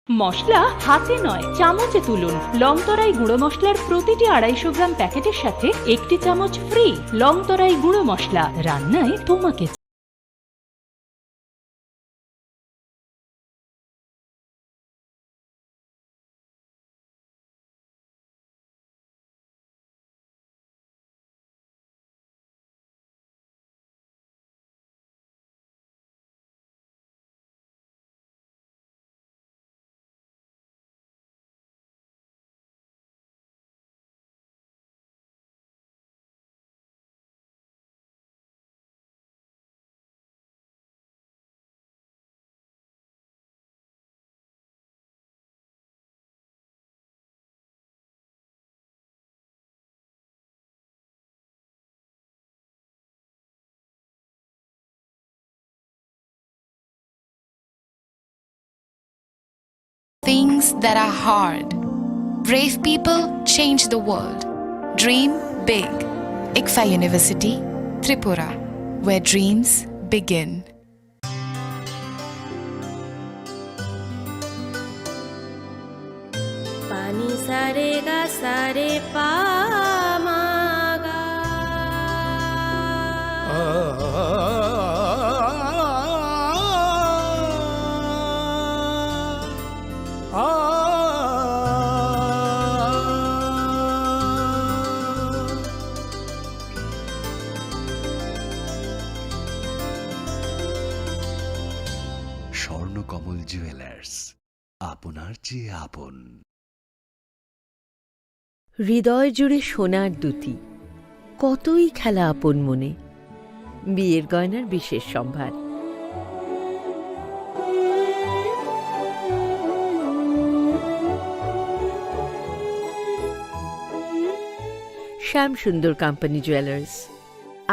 মশলা হাতে নয় চামচে তুলুন। লংতরাই গুঁড়ো মশলার প্রতিটি 250 গ্রাম প্যাকেটের সাথে 1টি চামচ ফ্রি। লংতরাই গুঁড়ো মশলা, রান্নায় তোমাকে। Things that are hard. Brave people change the world. Dream big. ICFA University, Tripura, where dreams begin. Pani sare ga sare pa ma ga. Swarnakamal jewellers, আপনার চেয়ে আপন। হৃদয় জুড়ে সোনার দুটি, কতই খেলা আপন মনে। বিয়ের গয়নার বিশেষ সম্ভার। Shyamsundar company jewellers,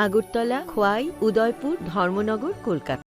Agartala, Khowai, Udaipur, Dharmanagar, Kolkata.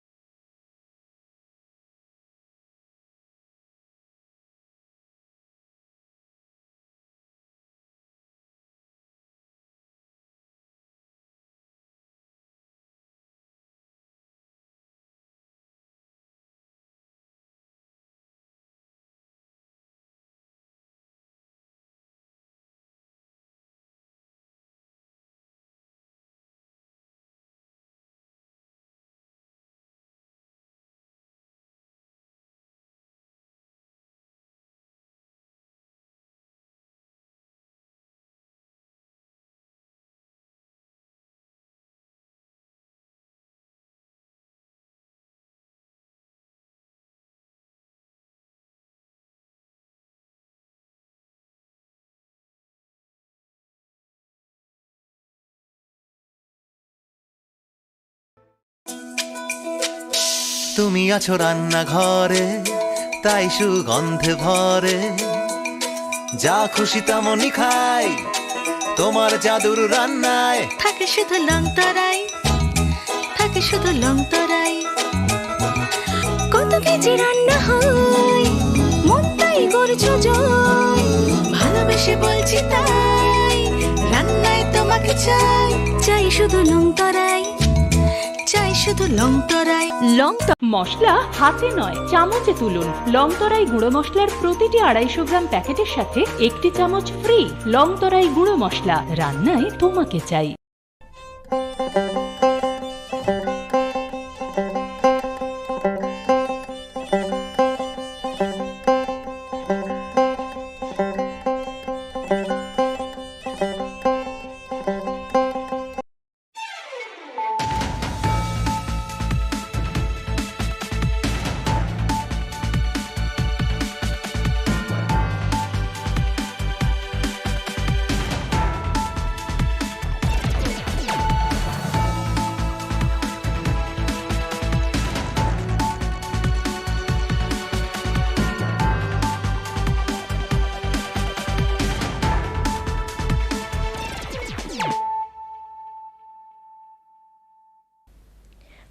তুমি আছো রান্নাঘরে, তাই সুগন্ধে ভরে। যা খুশি তেমনই খাই, তোমার জাদুর রান্নায় থাকে শুধু লংতরাই, থাকে শুধু লংতরাই। কত কেজি রান্না হয়, মনটাই করছো জয়। ভালোবেসে বলছি তাই, রান্নায় তোমাকে চাই, চাই শুধু লংতরাই, চাই শুধু লংতরাই। মশলা হাতে নয় চামচে তুলুন। লংতরাই গুঁড়ো মশলার প্রতিটি 250 গ্রাম প্যাকেটের সাথে 1টি চামচ ফ্রি। লংতরাই গুঁড়ো মশলা, রান্নায় তোমাকে চাই।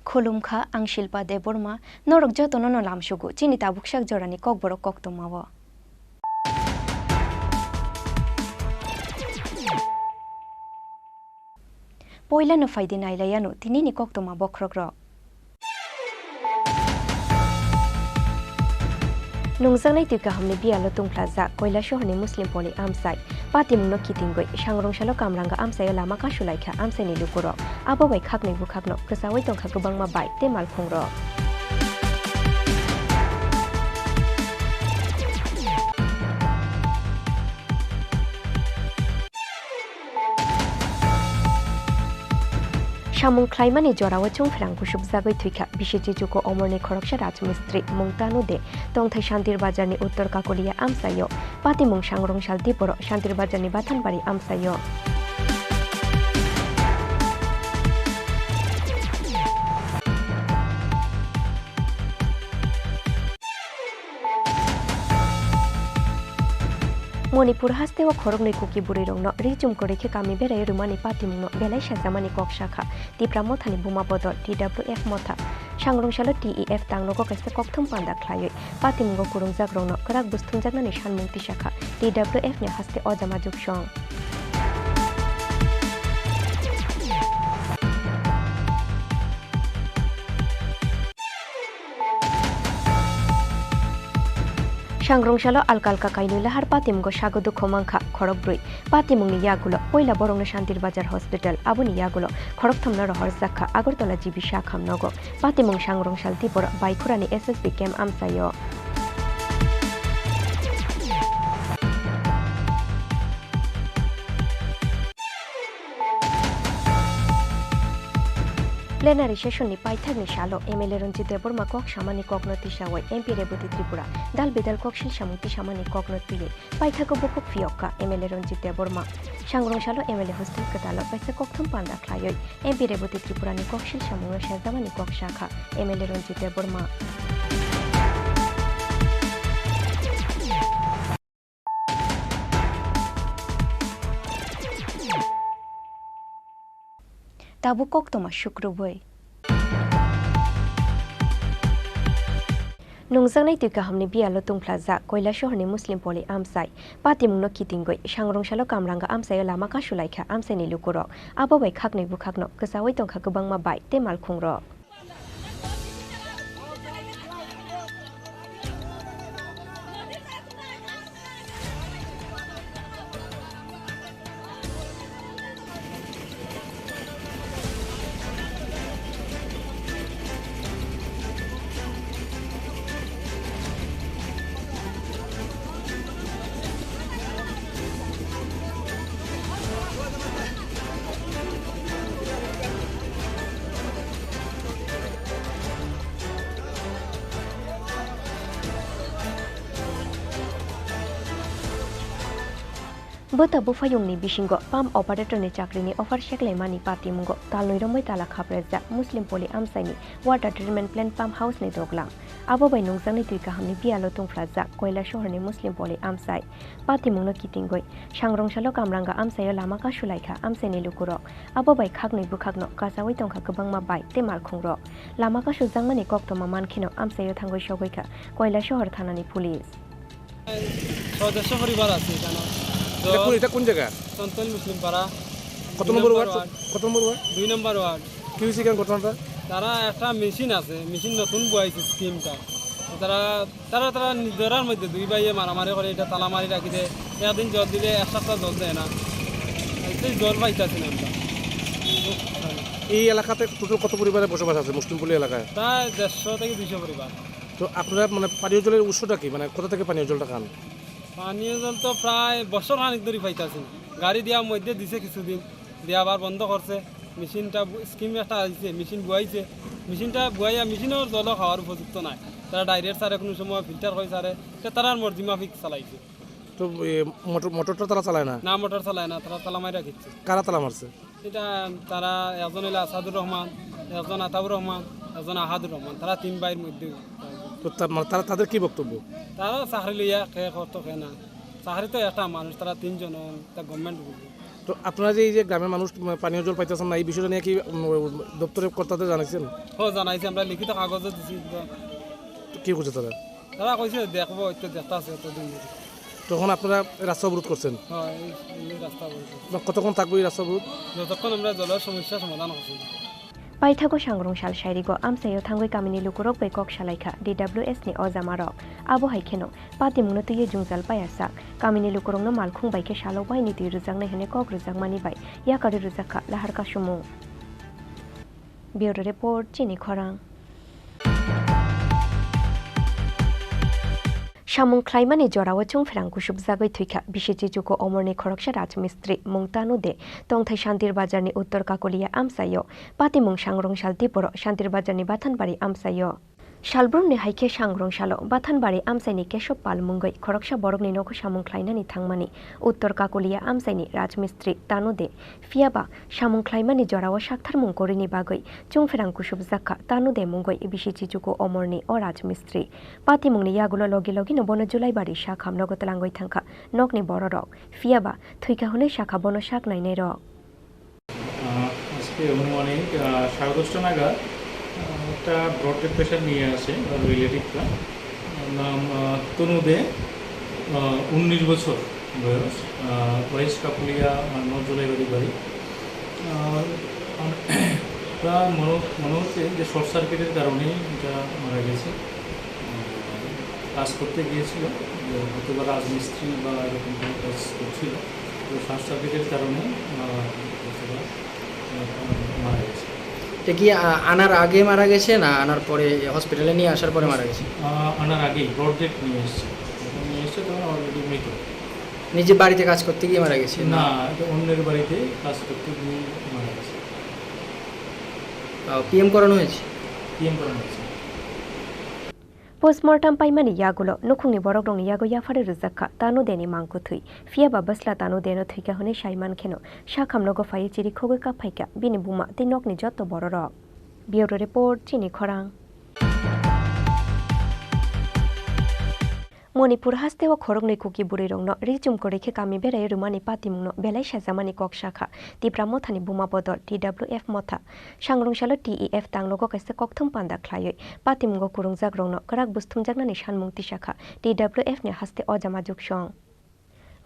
खुलुमखा आं शिल्पा देबरमा नरक जतन लामसुगु चिनि ताबुकसाक जरानि ककबरक कक्तमाव पहिला नफाइदि नाइलायानु तिनिनि कक्तमा बख्रग्र nungjangnai tuika hamni bialo tungplaja koila shohorni muslim poli amsai patimungno kitingoi sangrongshalo kamranga amsai lama kasulaikha amsaini lukuro abo bai khaknai bukhakno ksawai tongkha gobangma bai te malkhungrok samung khlaimani jorawa chungphrang kusup jagoi thuika bisheji juko omorni khoroksa rajmistri mungtanu de tongthai shantir bazarni uttor kakolia amsayo patimung sangrongshal diporo shantir bazarni bathanbari amsayo Manipur hasteo khoroknai kuki burirongno rijum korikhe kami berai rumani patimungno belai sajamani kokshakha tipra mothani buma bodol TWF motha sangrongshalo TEF tangnogo kaisa kokthum panda khlaioi patimungo kurungjakrongno krak busthungjaknani sanmungti shakha TWF ni haste ojama juksong sangrongshalo alkalka kainui lahar patimgo sagodu khomangkha khorokbrui patimungni yagulo poila borongno shantir bazar hospital aboni yagulo khorokthomna rohor jakha agartala jibi shakhamnogo patimung sangrongshal tipor baikhurani SSB camp amsayo plenary session ni paithak ni shalo MLA Ranjit Deborma kok samani koknoti sawai MP Reboti Tripura dal bedal kokshil samuti samani koknoti paithako bokok fiokka MLA Ranjit Deborma sangrong shalo MLA hostel katalo paisa kokthum panda khlaioi MP Reboti Tripura ni kokshil samunga shazamani kok shakha MLA Ranjit Deborma tabu koktoma shukrubai nungjangnai tuika hamni bialo tungplaja koila shohorni muslim poli amsai patimungno kitingoi sangrongshalo kamranga amsai lama kasulaikha amsaini lukuro abo bai khaknai bukhakno ksawai tongkha gobangma bai te malkhungrok Bota bufayungni bishingo pump operator ni chakrini offer sheklaimani patimungo talnoi romoi tala khapreza muslim poli amsaini water treatment plant pump house ni doglang abo bai nungjangnai tuika hamni bialo tungflaja koila shohorni muslim poli amsai patimungno kitingoi sangrongshalo kamranga amsayo lama kasulaikha amsaini lukurok abo bai khaknai bukhakno kasawai tongkha gobangma bai te malkhungrok lama kasujangmani koktoma mankhino amsayo thangoi sogoikha koila shohor thanani police সদস্য পরিবার আছে এখানে এটা কোন জায়গা সন্তল মুসলিম পাড়া কত নম্বর word 2 নম্বর word কি হয়েছে কেন ঘটনাটা তারা একটা মেশিন আছে মেশিন নতুন বয়াইছে স্কিমটা তারা নিজেরার মধ্যে দুই ভাইয়ে মারামারি করে এটা তালা মারি রাখি দেয় একদিন জল দিলে এক সপ্তাহ জল দেয় না জল পাইতেছি না আমরা এই এলাকাতে টোটাল কত পরিবারের বসবাস আছে মুসলিমপল্লী এলাকায় প্রায় 150 থেকে 200 পরিবার তো আপনারা মানে পানীয় জলের উৎসটা কি মানে কোথা থেকে পানীয় জলটা খান পানীয় জল তো প্রায় বছর খানিক ধরে পাইতেছি গাড়ি দেওয়ার মধ্যে দিছে কিছুদিন দিয়ে আবার বন্ধ করছে মেশিনটা স্কিম একটা আসছে মেশিন বুয়াইছে মেশিনটা বুয়াইয়া মেশিনের জল খাওয়ার উপযুক্ত নাই তারা ডাইরেক্ট সারে কোনো সময় ফিল্টার করে সারে তারার মর্জি মাফিক চালাইছে তো মোটরটা তারা চালায় না না মোটর চালায় না তারা তালা মারি রাখিচ্ছে কারা তালা মারছে এটা তারা একজন হইল আসাদুর রহমান একজন আতাউর রহমান একজন আহাদুর রহমান তারা 3 ভাইয়ের মধ্যে তো তারা তাদের কি বক্তব্য তারা চাকরি লইয়া খেয়ে করতো খেয়ে না চাকরি তো একটা মানুষ তারা 3 জন তা গভর্নমেন্ট তো আপনারা যে এই যে গ্রামের মানুষ পানীয় জল পাইতেছেন না এই বিষয়টা নিয়ে কি দপ্তরের কর্তাদের জানাইছেন জানাইছি আমরা লিখিত কাগজে দিছি কি করছে তারা কইছে দেখবো একটু দেখতে আছে এতদিন তখন আপনারা রাস্তা অবরোধ করছেন হয় এই রাস্তা অবরোধ কতক্ষণ থাকবে এই রাস্তা অবরোধ যতক্ষণ আমরা জলের সমস্যা সমাধান করছি Paithago sangrong shal shairigo amsayo thangoi kamini lukurok bai kok shalaikha DWS ni ojamarok abo haikeno patimungno tuye jungjal payasak kamini lukurongno malkhung baike shalok bai ni tui rujangnai hene kok rujangmani bai yakari rujakha lahar kasumung Bureau Report Chini Khorang Shamung Klaimani Jorawa Chungferang Kushubzagoi Twika Bishichijuko Omorni Khoroksha Rajmistri Mungtanu de Tongthai Shantir Bazarni Uttor Kakolia Amsayo Patimung Shangrong Shaltiporo Shantir Bazarni Bathanbari Amsayo Shalbrumni haike Shangrong Shalo Bathanbari Amsaini Keshop Palmungoi Khoroksha Borogni Noku Shamung Klainani Thangmani Uttor Kakolia Amsaini Rajmistri Tanu de Fiaba Shamung Klaimani Jorawa Shakthar Mungkorini Bagoi Chungferang Kushubzaka Tanu de Mungoi Bishichijuko Omorni O Rajmistri Patimungni Yagulo Logi Logi no Bono Julai Bari Shakham Nogotalangoi Thangka Nokni Bororok Fiaba Thuika Hune Shakha Bono Shak Naine Rok আজকে অনুমানিক 10:30 নাগাদ একটা broad pressure নিয়ে আসে রিলেটিভরা নাম তনুদে 19 বছর বয়স West কাপুলিয়া নজলাইবাড়ি বাড়ি তার মনে হচ্ছে যে শর্ট সার্কিটের কারণেই এটা মারা গেছে কাজ করতে গিয়েছিল হয়তোবা রাজমিস্ত্রি বা এরকম কাজ করছিল তো শর্ট সার্কিটের কারণে মারা গেছে এটা কি আনার আগে মারা গেছে না আনার পরে হসপিটালে নিয়ে আসার পরে মারা গেছে আনার আগেই ব্রড ডেথ নিয়ে এসেছে তখন অলরেডি মৃত নিজে বাড়িতে কাজ করতে গিয়ে মারা গেছে না অন্যের বাড়িতে কাজ করতে গিয়ে মারা গেছে পিএম করানো হয়েছে Postmortem paimani yagulo nukhungni borogrongni yago yafare rujakha tanu deni mangku thui fiaba basla tanu deno thuika hone shaiman kheno shakham logo fai chiri khoge ka phaika bini buma tinokni jotto bororok Bureau Report Chini Khorang Manipur haste o khorokni kuki burirongno richum koreke kami berai rumani patimungno belai sajamani kok shakha Tripura mothani buma bodol TWF motha sangrongshalo TEF tanglogo kaise kokthum panda khlaioi patimungo kurungjagrongno karak busthumjaknani sanmungti shakha TWF ni haste ojama juksong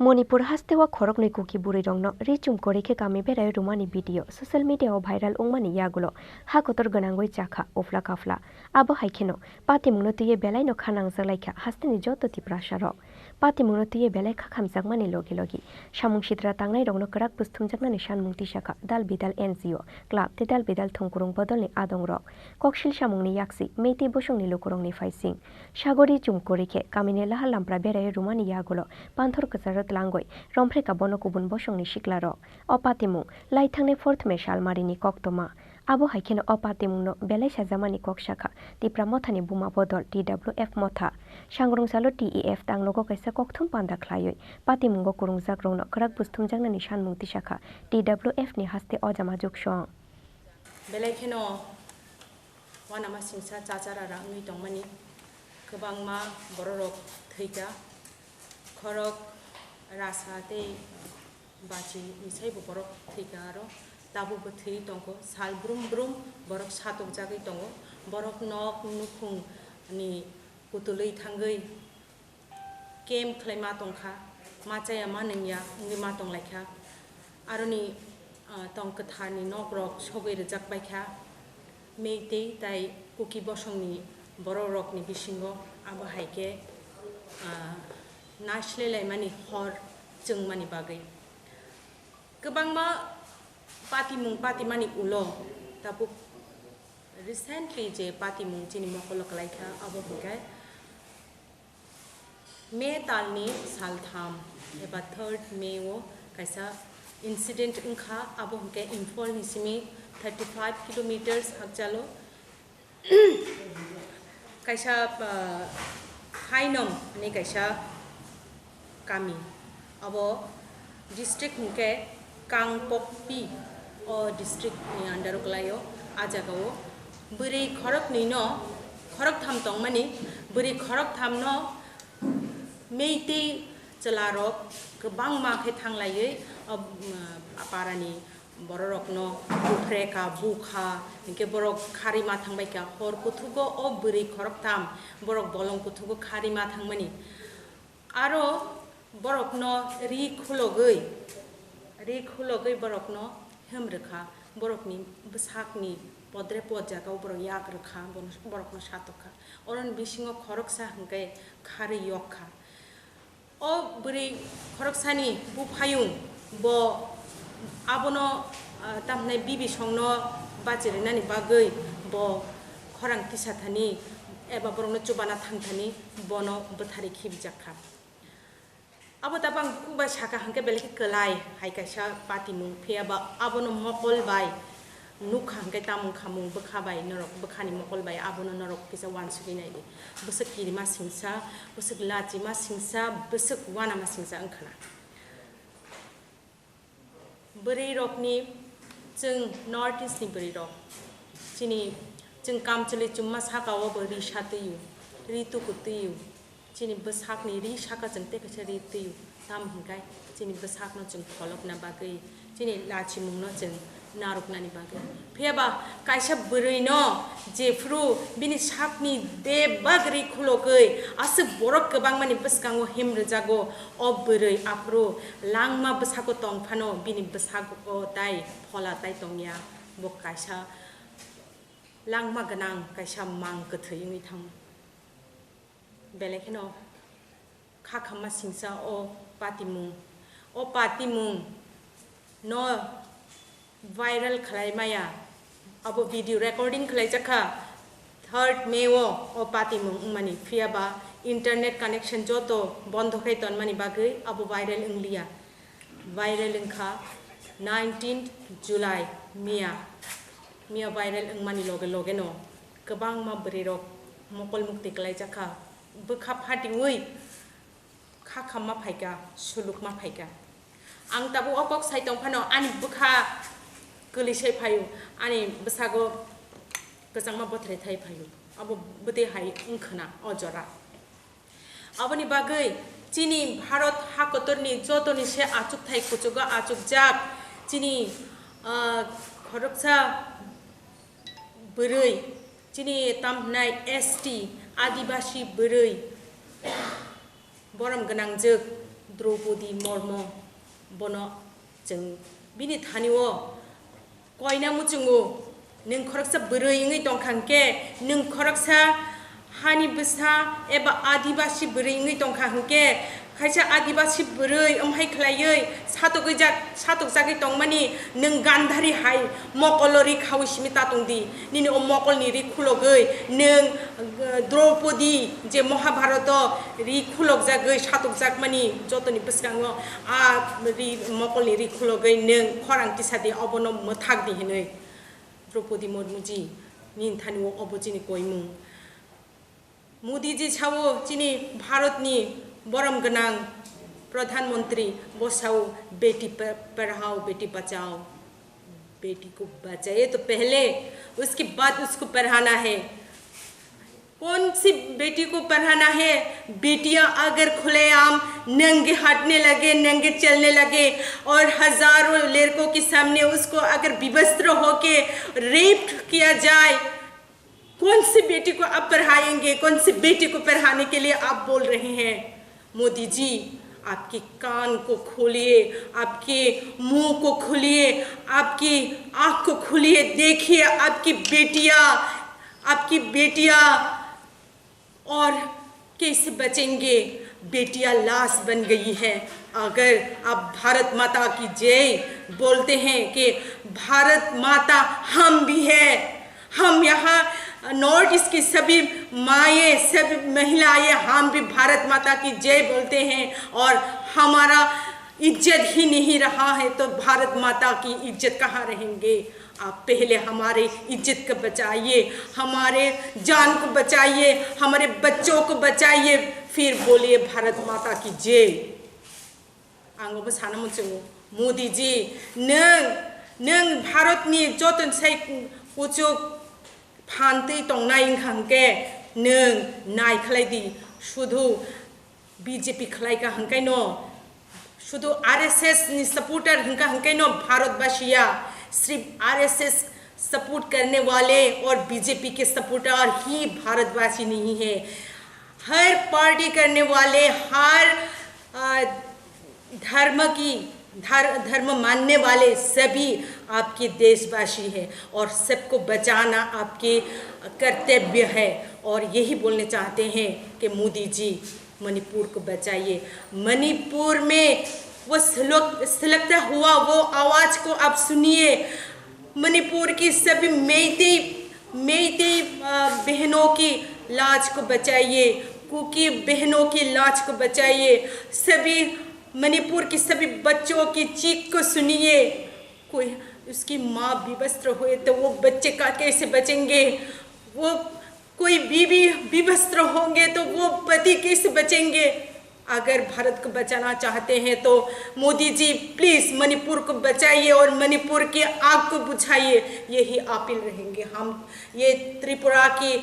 Manipur haste o khorokni kuki burirongno richum koreke kami berai rumani video social media o viral ongmani yagulo hakotor ganangoi chakha ofla kafla abo haikeno patimungno tuye belai no khanang jalaikha hasteni joto tiprasharok patimungno tuye belai khakhamjakmani logi logi samung sitra tangnai rongno karak busthumjaknani sanmungti shakha dal bidal NGO club te dal bidal thongkurung bodolni adongrok kokshil samungni yaksi meiti bosongni lukurongni faising sagori chum koreke kamine lahal lampra berai rumani yagulo panthor kacharot langoi romfreka bonokubun bosongni siklarok opatimung laithangne 4th me salmarini koktoma abo haikeno opatimungno belai sajamani kok shakha Tripura mothani buma bodol TWF motha sangrongshalo TEF tanglogo kaisa kokthum panda khlaioi patimungo kurungjagrongno karak busthumjaknani sanmungti shakha TWF ni haste ojama juksong belai kheno wanama singsa chachara rangni tongmani kobangma bororok theika khorok rasate bachi misai borok theika aro tabu bthei tongo sal brum brum borok satok jagai tongo borok nok nukhung ni putulei thangai kem khlaima tongkha machaya manengya ngima tonglaikha aroni tong kathani nok rok sogai rejak baikha meitei tai kuki bosongni borok ni bisingo abo haike nashle laimani hor jengmani bagai kobangma patimung patimani ulo tapu recently je patimung chini mokolo kalaikha abo hukai me talni saltham eba 3rd May o kaisa incident unkha abo hukai infol nisimi 35 kilometers hakjalo kaisa hainom ni kaisa kami abo district hukai kangpokpi o district ni under kalayo ajagao buri khorok ni no khorok tham tong mani buri khorok tham no meiti chalarok kobang ma khe thanglaiye aparani bororok no bupreka bukha inke borok khari ma thangbai ka hor kuthugo o buri khorok tham borok bolong kuthugo khari ma thangmani aro borok no ri khulogoi borok no hemrekha borok ni bsakni podre pod jaga borok yak rakha borok no satokha oron bisingo khoroksa hingke khari yokha o buri khoroksani bu phayung bo abono tamne bibi songno bajirinani bagoi bo khorang tisathani eba borokno chubana thangthani bono bothari khibjakha abo tabang kuba saka hangke belki kelai hai kaisa pati mung pheba abono mokol bai nukha hangke tamung khamung bokha bai norok bokhani mokol bai abono norok kisa wan sugi nai di bosok kirima singsa bosok lachima singsa bosok wana ma singsa angkhana beri rokni jeng north east ni beri rok chini jeng kamchali chumma sakawo beri sateyu ritu kuteyu chini besak ni ri saka jeng te kacha ri teyu tam hingkai chini besak no jeng kholok na bagai chini lachi mung no jeng naruk nani bagai pheba kaisa beri no jefru bini sakni de bagri khulogai ase borok kebang mani beskango himrejago ob beri apro langma besako tongphano bini besako tai phola tai tongya bo kaisa langma ganang kaisa mang kethoi ngi thang belekeno khakhamma singsa o patimung no viral khlai maya abo video recording khlai jakha 3rd May o patimung mani phiaba internet connection joto bondho khai ton mani bagai abo viral inglia viral ingkha 19th July mia viral ingmani loge no kabang ma brirok mokol mukti klai jakha bokha phatingui khakhamma phaika sulukma phaika ang tabu okok saitong phano ani bokha golisai phayu ani besago gojangma bothre thai phayu abo bote hai ungkhana ojora aboni bagai chini bharat hakotorni jotoni se achuk thai kuchuga achuk jak chini khoroksa börei chini tamnai ST Adibasi börei boram ganang jek Draupadi Murmu bono jeng bini thaniwo koina muchungu nung khoroksa börei ngai tongkhangke nung khoroksa hani besa eba Adibasi börei ngai tongkhangke kaisa Adibasi börei amhai khlaioi satok jagi tongmani nung gandhari hai mokolori khawishmi tatungdi nini o mokolni ri khulogoi nung Draupadi je Mahabharata ri khulog jagoi satok jakmani jotoni beskango a ri mokolni ri khulogoi nung khorang tisadi obono mothak di hinoi Draupadi Murmuji nin thaniwo obojini koimung Modi ji chawo chini Bharatni boram ganang प्रधानमंत्री बोसाओ बेटी पढ़ाओ बेटी बचाओ बेटी को बचाए तो पहले उसके बाद उसको पढ़ाना है कौन सी बेटी को पढ़ाना है बेटियां अगर खुलेआम नंगे हटने लगे नंगे चलने लगे और हजारों लड़कों के सामने उसको अगर विवस्त्र होके रेप किया जाए कौन सी बेटी को आप पढ़ाएंगे कौन सी बेटी को पढ़ाने के लिए आप बोल रहे हैं मोदी जी आपके कान को खोलिए आपके मुंह को खोलिए आपकी आँख को खोलिए देखिए आपकी बेटियां और कैसे बचेंगे बेटियां लाश बन गई है अगर आप भारत माता की जय बोलते हैं कि भारत माता हम भी है हम यहाँ नॉर्थ ईस्ट की सभी माएँ सभी महिलाएं हम भी भारत माता की जय बोलते हैं और हमारा इज्जत ही नहीं रहा है तो भारत माता की इज्जत कहाँ रहेंगे आप पहले हमारे इज्जत को बचाइए हमारे जान को बचाइए हमारे बच्चों को बचाइए फिर बोलिए भारत माता की जय आंगो साना मुचुंगो मोदी जी नों भारतनि जतन साइ कुचुक फानते तंनाय खांके नों नाय खलायदि शुधु बीजेपी खलायका हंकाय न शुधु आरएसएस नि सपोर्टर हंकाय न भारतवासिया सिर्फ आरएसएस सपोर्ट करने वाले और बीजेपी के सपोर्टर ही भारतवासी नहीं है हर पार्टी करने वाले हर धर्म मानने वाले सभी आपके देशवासी है और सबको बचाना आपके कर्तव्य है। और यही बोलने चाहते हैं कि मोदी जी मणिपुर को बचाइए। मणिपुर में वो सुलगता हुआ वो आवाज़ को आप सुनिए। मणिपुर की सभी मेइतेई बहनों की लाज को बचाइए, कुकी बहनों की लाज को बचाइए। सभी मणिपुर की सभी बच्चों की चीख को सुनिए। कोई उसकी माँ विवस्त्र हुए तो वो बच्चे का कैसे बचेंगे? वो कोई बीवी विवस्त्र होंगे तो वो पति कैसे बचेंगे? अगर भारत को बचाना चाहते हैं तो मोदी जी प्लीज़ मणिपुर को बचाइए और मणिपुर की आग को बुझाइए। यही अपील रहेंगे हम। ये त्रिपुरा की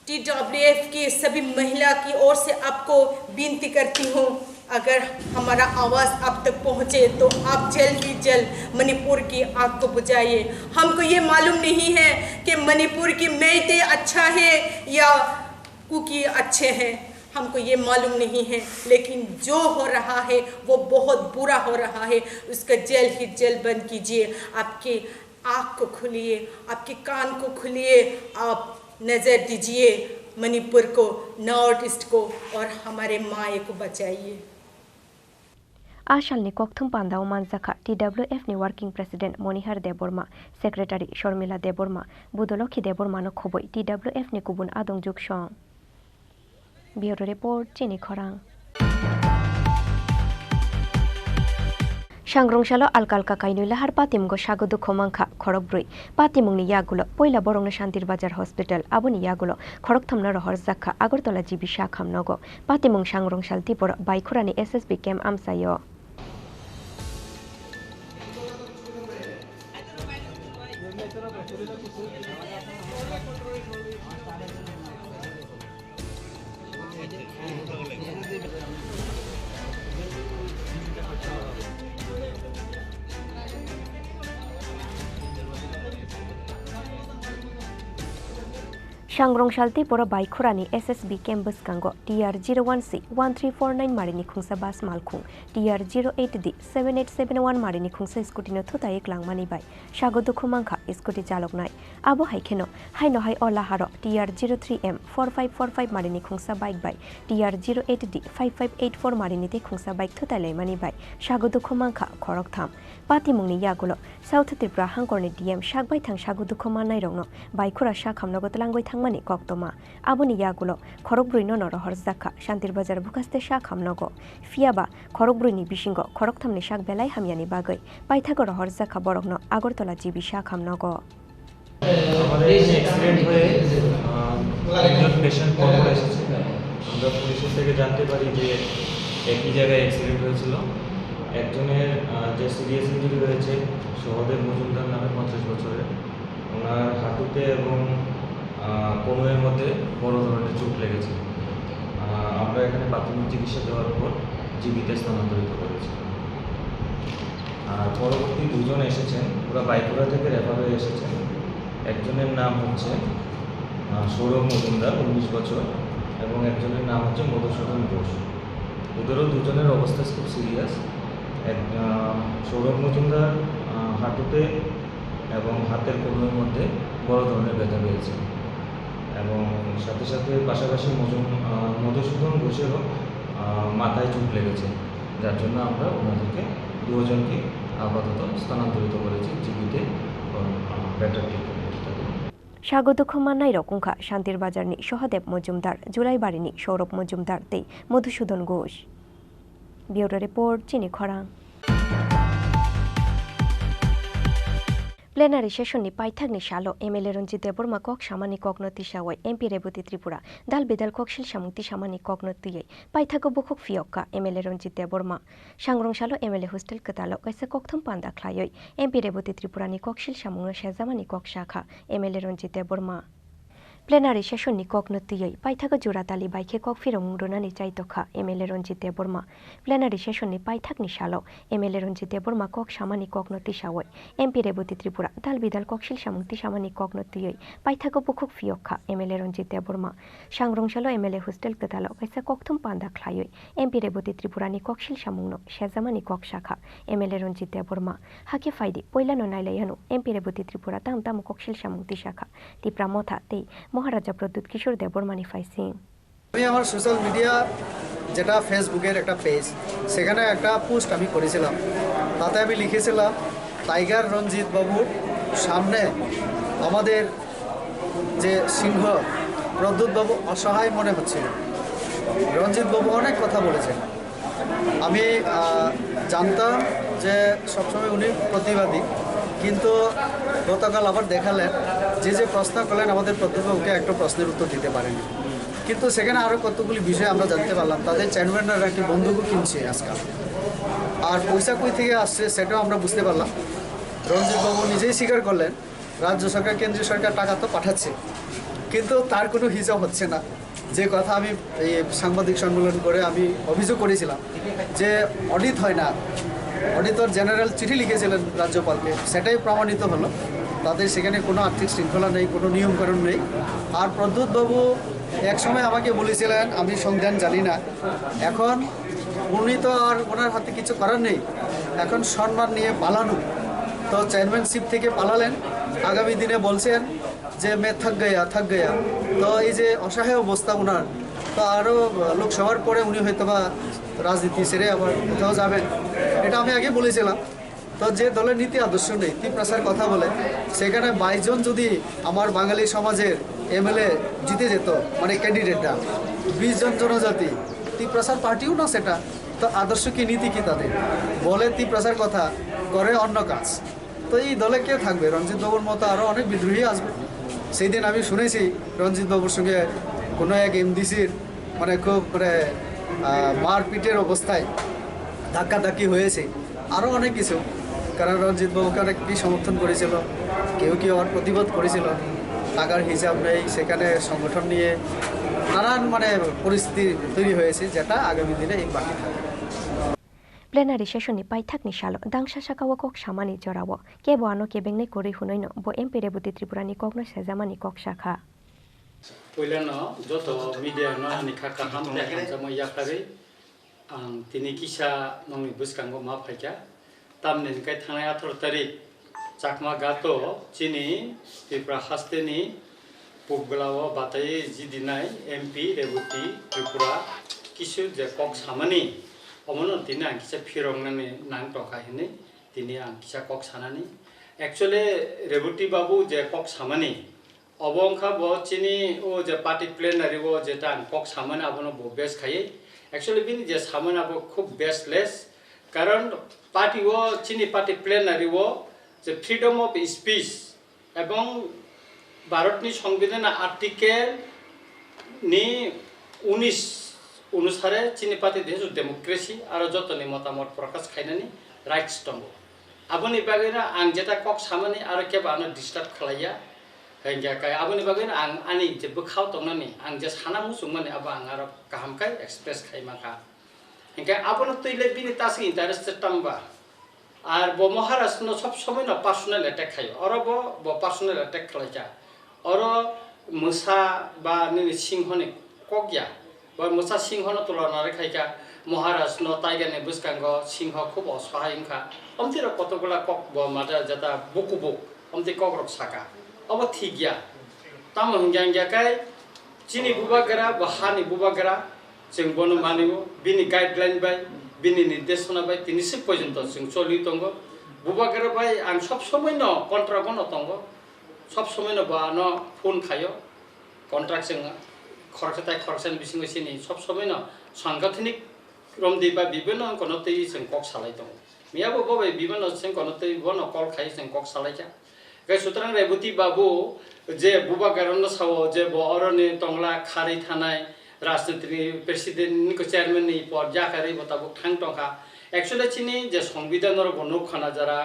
TWF की सभी महिला की ओर से आपको विनती करती हूँ, अगर हमारा आवाज़ आप तक पहुँचे तो आप जल्द ही जल्द मणिपुर की आग को बुझाइए। हमको ये मालूम नहीं है कि मणिपुर की मेइते अच्छा है या कुकी अच्छे हैं, हमको ये मालूम नहीं है, लेकिन जो हो रहा है वो बहुत बुरा हो रहा है। उसका जल्द ही जल्द बंद कीजिए। आपके आँख को खोलिए, आपके कान को खोलिए, आप नज़र दीजिए मणिपुर को, नॉर्थ ईस्ट को और हमारे माए को बचाइए। आशालनि कक्थुम पान्दाव मानजाखा TWF नि working president Manihar Debbarma, secretary Sharmila Debbarma, Budlakshi देबबर्मानो खबै TWF नि गुबुन आदंजुग सं। ब्यूरो रिपोर्ट चिनी खरां। सांग्रंशालो आलकालका काइनुलाहार पातिमगो सागुदु खोमांखा खरकब्रै पातिमुंनि यागुलो पहिला बरंनो शान्तिर बाजार हस्पिटाल आबुनि यागुलो खरक थमना रहर जाखा आगरतला जिबि शाखामनगो पातिमुं सांग्रंशाल त्रिपुरा बाइखुरानि SSB केम्प आमसायो। सांग्रंशाल त्रिपुरा बाइखुरानि SSB केम्प बसकांगो TR01C 1349 मारिनि खुंसा बास मालखुं TR08D 7871 मारिनि खुंसा स्कुटिनो थुतायै क्लांमानि बाय सागुदु खुमांखा स्कुटि चालकनाय आबो हाइखेनो हाइनो हाइ अलाहारो TR03M 4545 मारिनि खुंसा बाइक बाय TR08D 5584 मारिनि ते खुंसा बाइक थुतायलायमानि बाय सागुदु खुमांखा खरकथाम पातिमुंनि यागुलो साउथ त्रिपुरा हांकरनि DM सागबाय थां सागुदु खुमानाय रंनो बाइखुरा शाखामनगो तलांगबाय थांमानि कक्तमा आबुनि यागुलो खरकब्रैनो नरहर जाखा शान्तिर बाजार बुकास्ते शाखामनगो फियाबा खरकब्रैनि बिसिंगो खरकथामनि शाक बेलाय हामियानि बागै पाइथागो रहर जाखा बरकनो आगरतला जिबि शाखामनगो। আমাদের এখানে অ্যাক্সিডেন্ট হয়ে একজন পেশেন্ট কর্পোরেট এসেছে। আমরা পুলিশের থেকে জানতে পারি যে একই জায়গায় অ্যাক্সিডেন্ট হয়েছিল। একজনের যে সিরিয়াস ইঞ্জুরি হয়েছে সহদেব মজুমদার নামে 50 বছরের, ওনার হাঁটুতে এবং কোমরের মধ্যে বড় ধরনের চোট লেগেছে। আমরা এখানে প্রাথমিক চিকিৎসা দেওয়ার পর জীবিতে স্থানান্তরিত করেছি। আর পরবর্তী দুজন এসেছেন, ওরা বাইকুড়া থেকে রেফার হয়ে এসেছেন। একজনের নাম হচ্ছে সৌরভ মজুমদার 19 বছর এবং একজনের নাম হচ্ছে মধুসূদন ঘোষ। ওদেরও দুজনের অবস্থা খুব সিরিয়াস। সৌরভ মজুমদার হাঁটুতে এবং হাতের কোমরের মধ্যে বড় ধরনের ব্যথা পেয়েছে এবং সাথে সাথে পাশাপাশি মধুসূদন ঘোষেরও মাথায় চোট লেগেছে, যার জন্য আমরা ওনাদেরকে দুজনকে আপাতত স্থানান্তরিত করেছি জীবিতে বেটার ট্রিটমেন্ট। सागुदु खुमानाय रकुंखा शान्तिर बाजारनि सहदेव मजुमदार, जुलाई बारिनि सौरभ मजुमदार ते मधुसूदन घोष। ब्यूरो रिपोर्ट चिनी खरां। प्लेनारि सेशननि पाइथागनि सालो MLA रंजित देबबर्मा कक सामानि ककनति सावै MP रेबती त्रिपुरा दाल बेदाल ककसिल सामुंति सामानि ककनतियै पाइथागो बुखक फियक्का MLA रंजित देबबर्मा सांग्रंसालो MLA हस्टेल कतालो कैसे ककथम पान्दा ख्लायै MP रेबती त्रिपुरानि ककसिल सामुंनो सेजामानि कक शाखा MLA Ranjit Debbarma Plenary session ni kok nutiyai paithak juratali baikhe kok firong runani chaitokha MLA Ronjit Deborma plenary session ni paithak ni salo MLA Ronjit Deborma kok samani kok noti sawai MP Reboti Tripura dal bidal kok sil samungti samani kok notiyai paithak bukuk fiokha MLA Ronjit Deborma sangrong salo MLA hostel ketalo kaisa kokthum panda khlaioi MP Reboti Tripura ni kok sil samungno shezamani kok shakha MLA Ronjit Deborma hake faidi poila no nailaianu MP Reboti Tripura tam tam kok sil samungti shakha tipra motha tei মহারাজা প্রদ্যুৎ কিশোর দেববর্মানি ফাইসিং আমি আমার social media যেটা ফেসবুকের একটা page সেখানে একটা post আমি করেছিলাম তাতে আমি লিখেছিলাম টাইগার রঞ্জিত বাবুর সামনে আমাদের যে সিংহ প্রদ্যুৎ বাবু অসহায় মনে হচ্ছিল রঞ্জিত বাবু অনেক কথা বলেছেন আমি জানতাম যে সবসময় উনি প্রতিবাদী কিন্তু গতকাল আবার দেখালেন যে প্রশ্ন করলেন আমাদের প্রদ্যুৎবাবুকে একটা প্রশ্নের উত্তর দিতে পারেনি কিন্তু সেখানে আরও কতগুলি বিষয় আমরা জানতে পারলাম তাদের চেয়ারম্যানরা একটি বন্দুকও কিনছে আজকাল আর পয়সা কই থেকে আসছে সেটাও আমরা বুঝতে পারলাম রঞ্জিতবাবু নিজেই স্বীকার করলেন রাজ্য সরকার কেন্দ্রীয় সরকার টাকা তো পাঠাচ্ছে কিন্তু তার কোনো হিসাব হচ্ছে না যে কথা আমি এই সাংবাদিক সম্মেলন করে আমি অভিযোগ করেছিলাম যে অডিট হয় না অডিটর জেনারেল চিঠি লিখেছিলেন রাজ্যপালকে সেটাই প্রমাণিত হলো তাদের সেখানে কোনো আর্থিক শৃঙ্খলা নেই কোনো নিয়মকানুন নেই আর প্রদ্যুৎবাবু একসময় আমাকে বলেছিলেন আমি সংবিধান জানি না এখন উনি তো আর ওনার হাতে কিছু করার নেই এখন সম্মান নিয়ে পালানো তো চেয়ারম্যানশিপ থেকে পালালেন আগামী দিনে বলছেন যে মে থাক গয়া তো এই যে অসহায় অবস্থা ওনার তো আরও লোকসভার পরে উনি হয়তো বা রাজনীতি সেরে আবার কোথাও যাবেন এটা আমি আগে বলেছিলাম তো যে দলের নীতি আদর্শ নেই তীব্রাসার কথা বলে সেখানে 22 জন যদি আমার বাঙালি সমাজের MLA জিতে যেত মানে ক্যান্ডিডেটরা 20 জন জনজাতি তীব্রাসার পার্টিও না সেটা তো আদর্শ কি নীতি কি তাদের বলে তীব্রাসার কথা করে অন্য কাজ তো এই দলে কে থাকবে রঞ্জিত বাবুর মতো আরও অনেক বিদ্রোহী আসবে সেই দিন আমি শুনেছি রঞ্জিত বাবুর সঙ্গে কোনো এক MDCর মানে খুব মানে মারপিটের অবস্থায় ধাক্কাধাক্কি হয়েছে আরও অনেক কিছু কারণ রঞ্জিত বাবুকে অনেক কি সমর্থন করেছিল কেউ আবার প্রতিবাদ করেছিল টাকার হিসাব নেই সেখানে সংগঠন নিয়ে নানান মানে পরিস্থিতি তৈরি হয়েছে যেটা আগামী দিনে এই বাকি থাকবে Plenary session ni paithak ni salo dangsa sakawa kok samani jorawo ke bo ano ke bengne kori hunoino bo MP Reboti Tripura ni kokno sejamani kok shakha Poilano joto media no ni khaka hamte hamjama yakhari ang tini kisa nongni buskango ma phaika tamne kai thanai 18 tarik chakma gato Chini Tripura hasteni pukglawo batai jidinai MP Reboti Tripura kisu je kok samani omono tini ang kisa phirong nani nang toka hini tini ang kisa kok sanani actually Reboti babu je kok samani অবংখা ব চিনি ও যে party plenary ও যেটা cock সামনে আবনো বেশ খাই actually বিনি যে সামনে আবো খুব বেস্টলেস কারণ পার্টি ও চিনি পার্টি প্লেনারি ও যে ফ্রিডম অফ স্পিচ এবং ভারতনি সংবিধান আর্টিকেল নি 19 অনুসারে চিনি পার্টি দেশ ডেমোক্রেসি আর যতনি মতামত প্রকাশ খাইনানি রাইটস দङ আবনি বাগैना आं যেটা কক সামনে আর কেবা আনো disturb খালাইয়া hingga kaya aboni bagaian ang ani je bekhau tongnani ang je sana musungmani aba ang arab kahamkai express khai maka hingga abono toile bini tasi interest tamba ar bo maharashtra no sob somoy no personal attack khayo oro bo personal attack khlaija oro musa ba ni singhoni kokya ba musa singhon tulona re khaika maharashtra no tiger ne buskango singho khub osahai ingkha omtira kotogula kok bo mata jata bukubuk omti kokrok saka अब ठीक गया तम हंग्या काय चिनी बुबागरा बहानी बुबागरा जों बनो मानिगो बिनि गाइडलाइन बाय बिनि निर्देशना बाय तिनिसे पर्यन्त जों चलि दङ बुबागरा बाय आं सब समय न कन्ट्राक्ट न दङ सब समय न बानो फोन खायो कन्ट्राक्ट जों खरखताय बिसिङै सिनि सब समय न सांगठनिक रमदि बा बिभिन्न कनतै जों कक सालाय दङ मियाबो बबाय बिभिन्न जों कनतै बन कल खाय जों कक सालायजा সুতরাং রেবতী বাবু যে বুবা কারণ সাও যে বরনি টংলা খারি থানায় রাজনীতি প্রেসিডেন্ট চেয়ারম্যান নি পর জাকারি বতাবো ঠাং টংকা একচুয়ালি চিনি যে সংবিধানের নুখানা যারা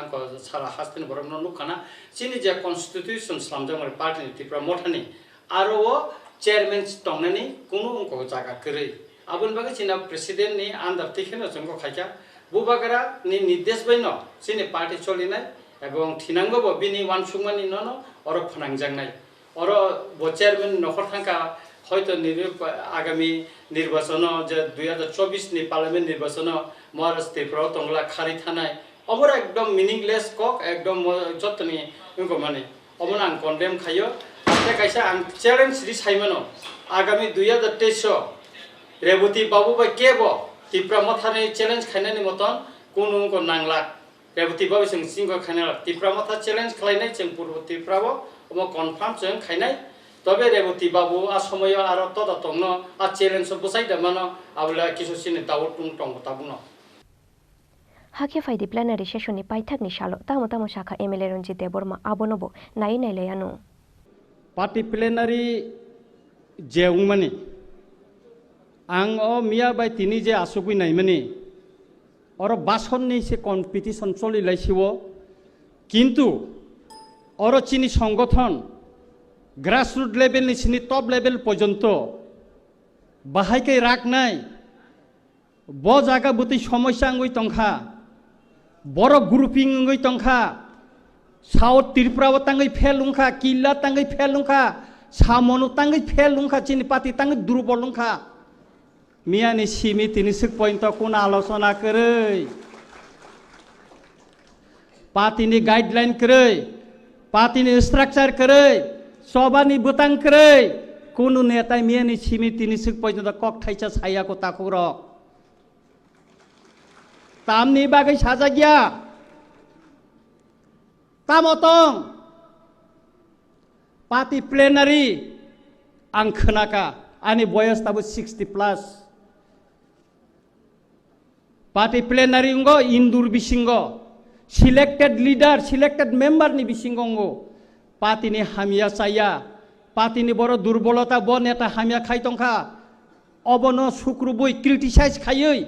সারা হাস্তেন বরম নুখানা চিনি যে কনস্টিটিউশন সামজামার পার্টি ত্রিপুরা মঠানি आरो वो चेयरमैन टंगनानि कुनु उनको जागा करै आबुन बागे चिना प्रेसिडेंट नि आन्दारटेकिं जोंखौ खायका बुबागरा नि निर्देश बैनो सिनि पार्टी चलिनाय एवं थिनांगो बिनि वानसुमानि ननो और फोनांजांनाय और बो चेयरमैन नखर थांका হয়তো आगामी निर्वाचन जे 2024 नि पार्लियामेंट निर्वाचन महाराष्ट्र त्रिपुरा तंगला खारि थानाय अमर एकदम मीनिंगलेस कक एकदम जतनी उनको माने अमन आं कन्डेम खायो आते कायसा आं चैलेंज रि साइमनो आगामी 2023 रेवती बाबू बाय केबो त्रिपुरा मथानि चैलेंज खायनानि मतन कुनु को नांला रेवती बाबू जों सिंग खायना त्रिपुरा मथा चैलेंज खालायनाय जों पूर्व त्रिपुराबो अम कन्फार्म जों खायनाय तबे रेवती बाबू आ समय आरो तदा तंनो आ चैलेंज बसाय दमानो आबला किसुसिनि दाउट टुं टंग ताबुनो हाके फाइदि प्लेनारि सेसननि पाइथाकनि सालो तामो तामो शाखा एमएलए रंजित देबरमा आबनबो नाय नायलायानो पार्टी प्लेनारि जेउंमानि आं ओ मिया बाय तिनि जे आसुगुइ नायमानि और बासननि से कम्पिटिशन चलिलायसिवो किन्तु और चिनि संगठन ग्रासरूट लेवल निसिनि टप लेवल पर्यन्त बाहायके राखनाय ब जागा बुति समस्या अंगै तंखा बर ग्रुपिंग अंगै तंखा साउथ त्रिपुरा तांगै फेलुंखा किल्ला तांगै फेलुंखा सामनु तांगै फेलुंखा चिनि पाति तांगै दुर्बलुंखा मियानि सिमि तिनि सिक पॉइंट कोन आलोचना करै पातिनि गाइडलाइन करै पातिनि स्ट्राक्चर करै सभानि बुतां करै कुनु नेता मियानि सिमि तिनि सिक पॉइंट कक थाइसा सायाको ताखुर तामनि बागै साजा गया तामतं पार्टी प्लेनारि आं खोनाका आंनि बयस दाबो 60+ पार्टी प्लेनारि अंगो इन्दुर बिसिंगो सिलेक्टेड लीडर सिलेक्टेड मेम्बर नि बिसिंगो पार्टीनि हामिया चाया पार्टीनि बर दुर्बलता ब नेता हामिया खायतंखा अबनो सुक्रुबुइ क्रिटिसाइज खायै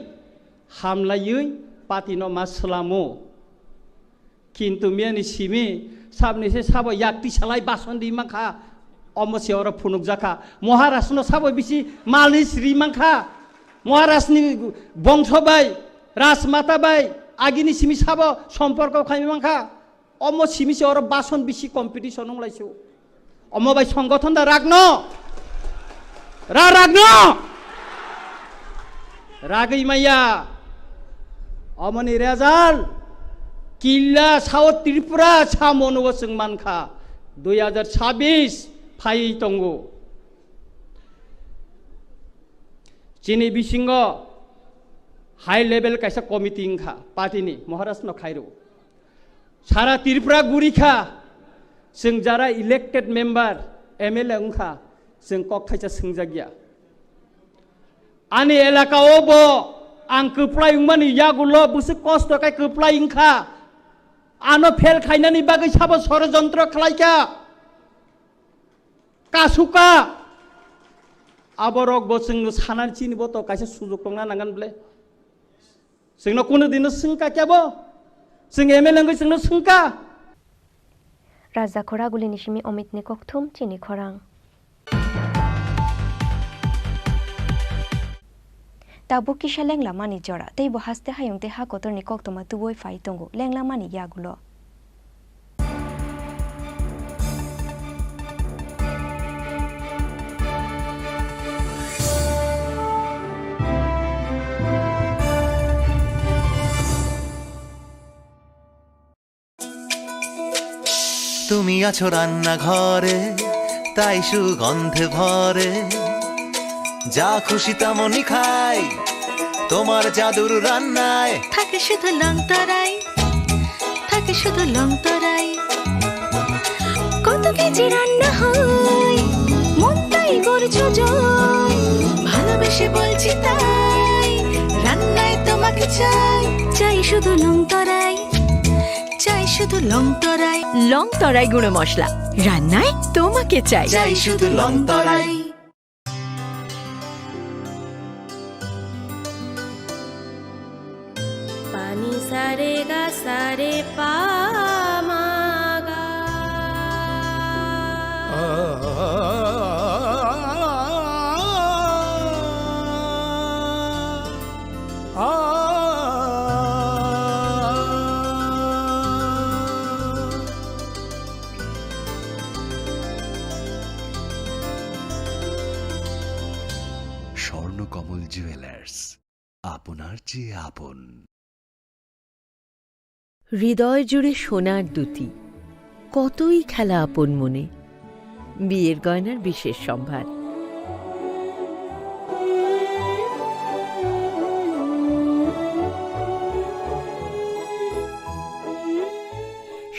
हामलायै पार्टीनो मासलामो किन्तु मियानि सिमि साबनिसे साबो याक्ति सालाय बासन दिमाखा अमसे और फुनुक जाखा महाराष्ट्र साबो बिसि मालिस रिमाखा महाराष्ट्रनि बंश बाय राजमाता बाय आगिनि सिमि साबो सम्पर्क खायमाखा अम सिमिसे और बासन बिसि कम्पिटिशन नंलायसो अम बाय संगठन दा रागनो रागनो रागै माया अमनि रेजाल किल्ला साउथ त्रिपुरा सामनुबो जों मानखा 2026 फाइ दंगो चिनि बिसिंग हाई लेवल कैसा कमिटी इंखा पार्टीनि महाराष्ट्र खायरो सारा त्रिपुरा गुरिखा जों जारा इलेक्टेड मेम्बर एमएलए उंखा जों कक थाइसा सोंजागिया आनि एलाकायावबो आं कोप्लाय उंमानि यागुलो बुसु कष्ट काय कोप्लाय इंखा आनो फेल खायनानि बागै साबो षड़यंत्र खालायका कासुका आबरक जों सानानै चिनिबो तो कायसे सुजुग दंना नांगोन ब्ले जोंनो कुनु दिनो सोंका क्याबो जों एमएलए जोंनो सोंका राजा खरागुलिनि सिमि अमितनि कक्थुम चिनि खरां ताबु किसा लेंला मानि जरा तैबो हास्ते हायुंते हा कतरनि कक्तमा तुबोय फाइ तंगो लेंला मानि यागुलो তুমি আছো রান্না ঘরে তাই সুগন্ধে ভরে যা খুশি তেমনই খাই তোমার জাদুর রান্নায় থাকে শুধু লং তরাই থাকে শুধু লং তরাই কত কেজি রান্না হয় মনটাই করছো জয় ভালোবেসে বলছি তাই রান্নায় তোমাকে চাই চাই শুধু লং তরাই চাই শুধু লং তরাই গুঁড়ো মশলা রান্নায় তোমাকে চাই চাই শুধু লং তরাই पानी सारे गा सारे पा मा गा আমুল জুয়েলার্স, আপনার চেয়ে আপন। হৃদয় জুড়ে সোনার দুটি, কতই খেলা আপন মনে। বিয়ের গয়নার বিশেষ সম্ভার।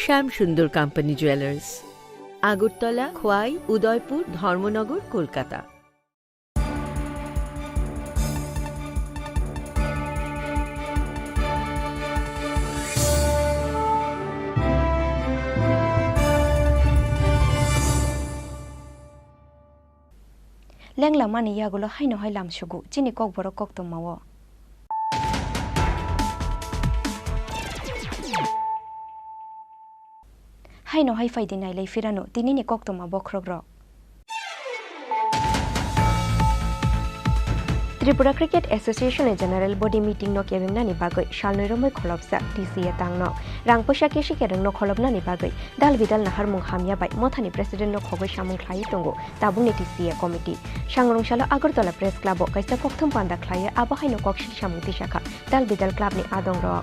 শ্যাম সুন্দর কোম্পানি জুয়েলার্স, আগরতলা, খোয়াই, উদয়পুর, ধর্মনগর, কলকাতা। লেংলা মানি ইয়াগুলো হাইনো হাই লামসুগু চিনি kokborok koktomawo haino hai faidi nailai firano tinini koktoma bokrogrok Tripura Cricket Association General Body Meeting no kebengna ni bagoi shalnoi romoi kholopsa TCA tangno rangposa keshi kereng no kholopna ni bagoi dal bidal nahar mung hamya bai mothani president no khogoi samung khlai tongo tabungni TCA committee sangrong shala Agartala Press Club o kaisa kokthum panda khlai abo haino kokshil samung tisakha dal bidal club ni adong ro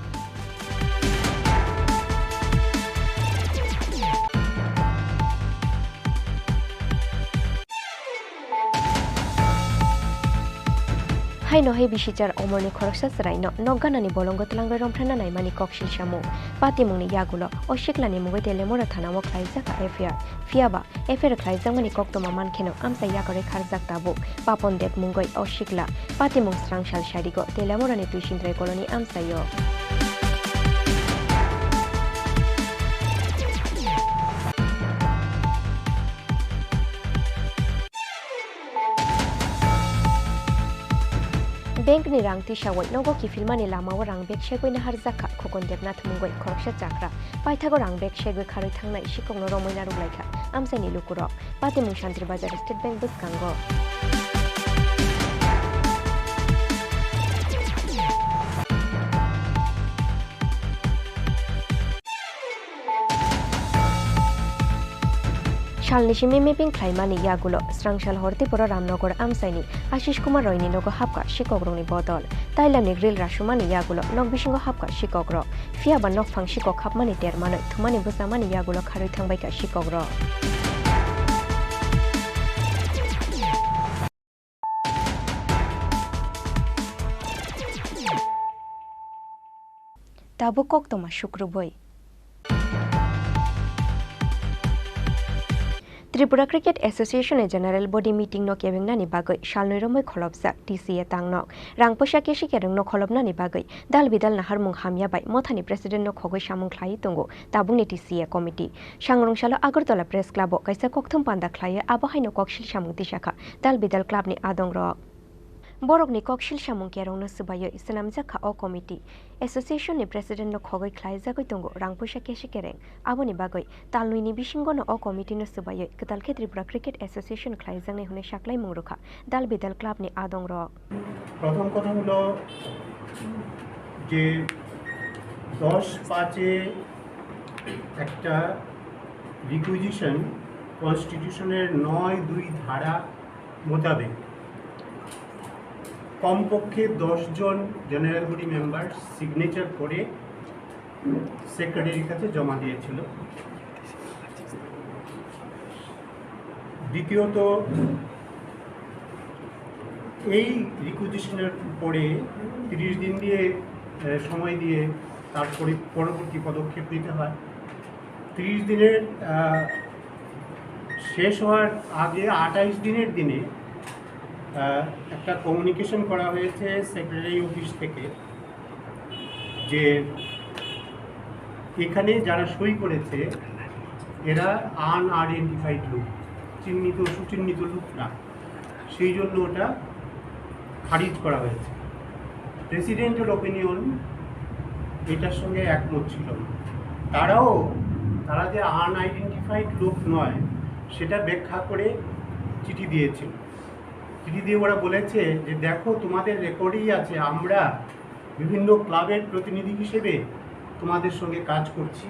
haino hai bisichar omorni khoroksa sraino nogganani bolongo tlangai romphana naimani kokshil samu patimungni yagulo oshiklani mugoi telemora thanamo khlaijaka affair fiaba affair khlaijamani koktoma mankheno amsa yakore kharjak tabu papon dek mungoi oshikla patimung strangshal sharigo telemorani tuishindrai koloni amsayo Bank ni rang ti shawai nogo ki filmani lamawa rang bek shegoi na harjaka khokon debnath mungoi khoroksa chakra paithago rang bek shegoi kharoi thangnai sikong no romoina ruglaikha amsani lukuro patimung shantri bazar state bank buskango Shalnishi mapping khlaimani yagulo strangshal hortipura ramnogor amsaini Ashish Kumar Royni nogo hapka shikogroni bodol Thailand grill rashumani yagulo nog bisingo hapka shikogro fiaba nok phang shikok hapmani termano thumani busamani yagulo kharoi thangbaika shikogro Tabu koktoma shukruboi Tripura Cricket Association General Body Meeting no kebengna ni bagoi shalnoi romoi kholopsa TCA tangnok rangposa keshi kereng no kholopna ni bagoi dal bidal nahar mung hamya bai mothani president no khogoi samung khlai tongo tabungni TCA committee sangrong shala Agartala Press Club o kaisa kokthum panda khlai abo haino kokshil samung tisakha dal bidal club ni adong ro Borokni kokshil samung kerong no subayo isnamjakha o committee association ni president no khogoi khlaijagoi tongo rangposa keshi kereng aboni bagoi talnui ni bisingo no o committee no subayo Katalke Tripura Cricket Association khlaijangnai hune saklai mungrokha dal bidal club ni adong ro প্রথম কথা হলো যে 10/5-এ একটা requisition কনস্টিটিউশনের 9(2) ধারা মোতাবেক কমপক্ষে 10 জন general body member signature করে সেক্রেটারির কাছে জমা দিয়েছিল দ্বিতীয়ত এই রিকুইজিশনের পরে 30 দিন দিয়ে সময় দিয়ে তারপরে পরবর্তী পদক্ষেপ নিতে হয় 30 দিনের শেষ হওয়ার আগে 28 দিনের দিনে একটা কমিউনিকেশন করা হয়েছে সেক্রেটারি অফিস থেকে যে এখানে যারা সই করেছে এরা আনআইডেন্টিফাইড লোক চিহ্নিত সুচিহ্নিত লোক না সেই জন্য ওটা খারিজ করা হয়েছে প্রেসিডেন্টের ওপিনিয়ন এটার সঙ্গে একমত ছিল না তারা যে আনআইডেন্টিফাইড লোক নয় সেটা ব্যাখ্যা করে চিঠি দিয়েছিল চিঠি দিয়ে ওরা বলেছে যে দেখো তোমাদের রেকর্ডেই আছে আমরা বিভিন্ন ক্লাবের প্রতিনিধি হিসেবে তোমাদের সঙ্গে কাজ করছি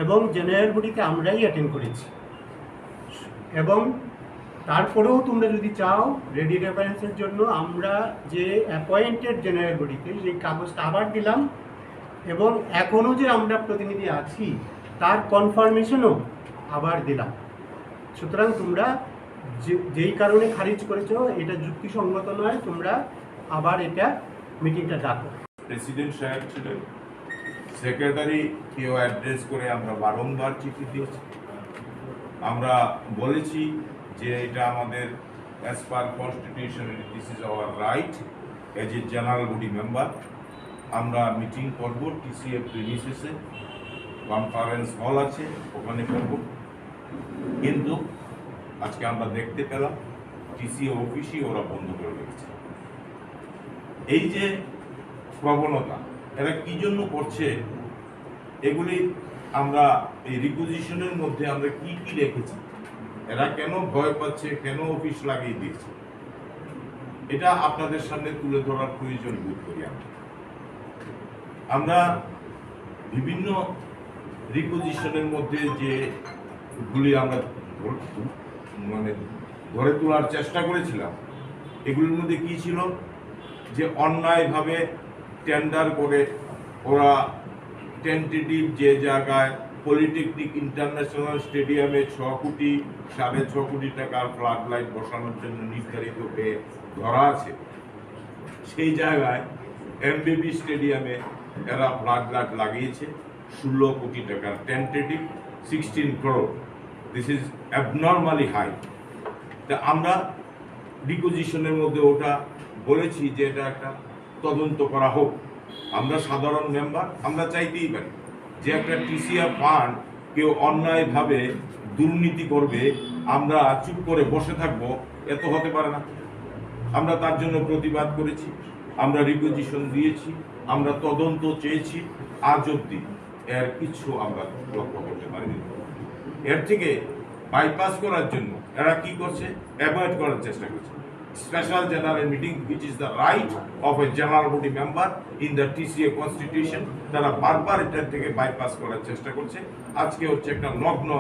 এবং জেনারেল বডিতে আমরাই অ্যাটেন্ড করেছি এবং তারপরেও তোমরা যদি চাও রেডি রেফারেন্সের জন্য আমরা যে অ্যাপয়েন্টেড জেনারেল বডিতে সেই কাগজটা আবার দিলাম, এবং এখনও যে আমরা প্রতিনিধি আছি তার কনফার্মেশনও আবার দিলাম। সুতরাং তোমরা যেই কারণে খারিজ করেছো এটা যুক্তিসঙ্গত নয়, তোমরা আবার এটা মিটিংটা ডাকো। প্রেসিডেন্ট সাহেব ছিলেন, সেক্রেটারিকেও অ্যাড্রেস করে আমরা বারংবার চিঠি দিয়েছি। আমরা বলেছি যে এটা আমাদের as per constitution this is our right as a general body member. আমরা মিটিং করব টিসিএ প্রিমিসেসে, কনফারেন্স হল আছে ওখানে করব। কিন্তু আজকে আমরা দেখতে পেলাম টিসিএ অফিসই ওরা বন্ধ করে রেখেছে। এই যে প্রবণতা এরা কি জন্য করছে, এগুলি আমরা এই রিকুইজিশনের মধ্যে আমরা কি কি রেখেছি, এরা কেন ভয় পাচ্ছে, কেন অফিস লাগিয়ে দিয়েছে, এটা আপনাদের সামনে তুলে ধরার প্রয়োজন বোধ করি। আমরা বিভিন্ন রিকুইজিশনের মধ্যে যেগুলি আমরা মানে ধরে তোলার চেষ্টা করেছিলাম, এগুলির মধ্যে কি ছিল যে অন্যায়ভাবে টেন্ডার করে ওরা টেন্টেটিভ যে জায়গায় পলিটেকনিক ইন্টারন্যাশনাল স্টেডিয়ামে 6 কোটি 6.5 কোটি টাকার ফ্লাড লাইট বসানোর জন্য নির্ধারিত ব্যয় ধরা আছে, সেই জায়গায় এমবিবি স্টেডিয়ামে এরা ফ্লাড লাইট লাগিয়েছে 16 কোটি টাকার, tentative 16 crore। This is abnormally high. তা আমরা ডিপোজিশনের মধ্যে ওটা বলেছি যে এটা একটা তদন্ত করা হোক। আমরা সাধারণ মেম্বার, আমরা চাইতেই পারি যে একটা টিসিআর ফান্ড কেউ অন্যায়ভাবে দুর্নীতি করবে, আমরা চুপ করে বসে থাকবো, এত হতে পারে না। আমরা তার জন্য প্রতিবাদ করেছি, আমরা রিকুইজিশন দিয়েছি, আমরা তদন্ত চেয়েছি, আজ অব্দি এর কিছু আমরা লক্ষ্য করতে পারিনি। এর থেকে বাইপাস করার জন্য এরা কি করছে, অ্যাভয়েড করার চেষ্টা করছে। Special general meeting which is the right of a general body member in the TCA constitution, তারা বারবার এটার থেকে বাইপাস করার চেষ্টা করছে। আজকে হচ্ছে একটা নগ্ন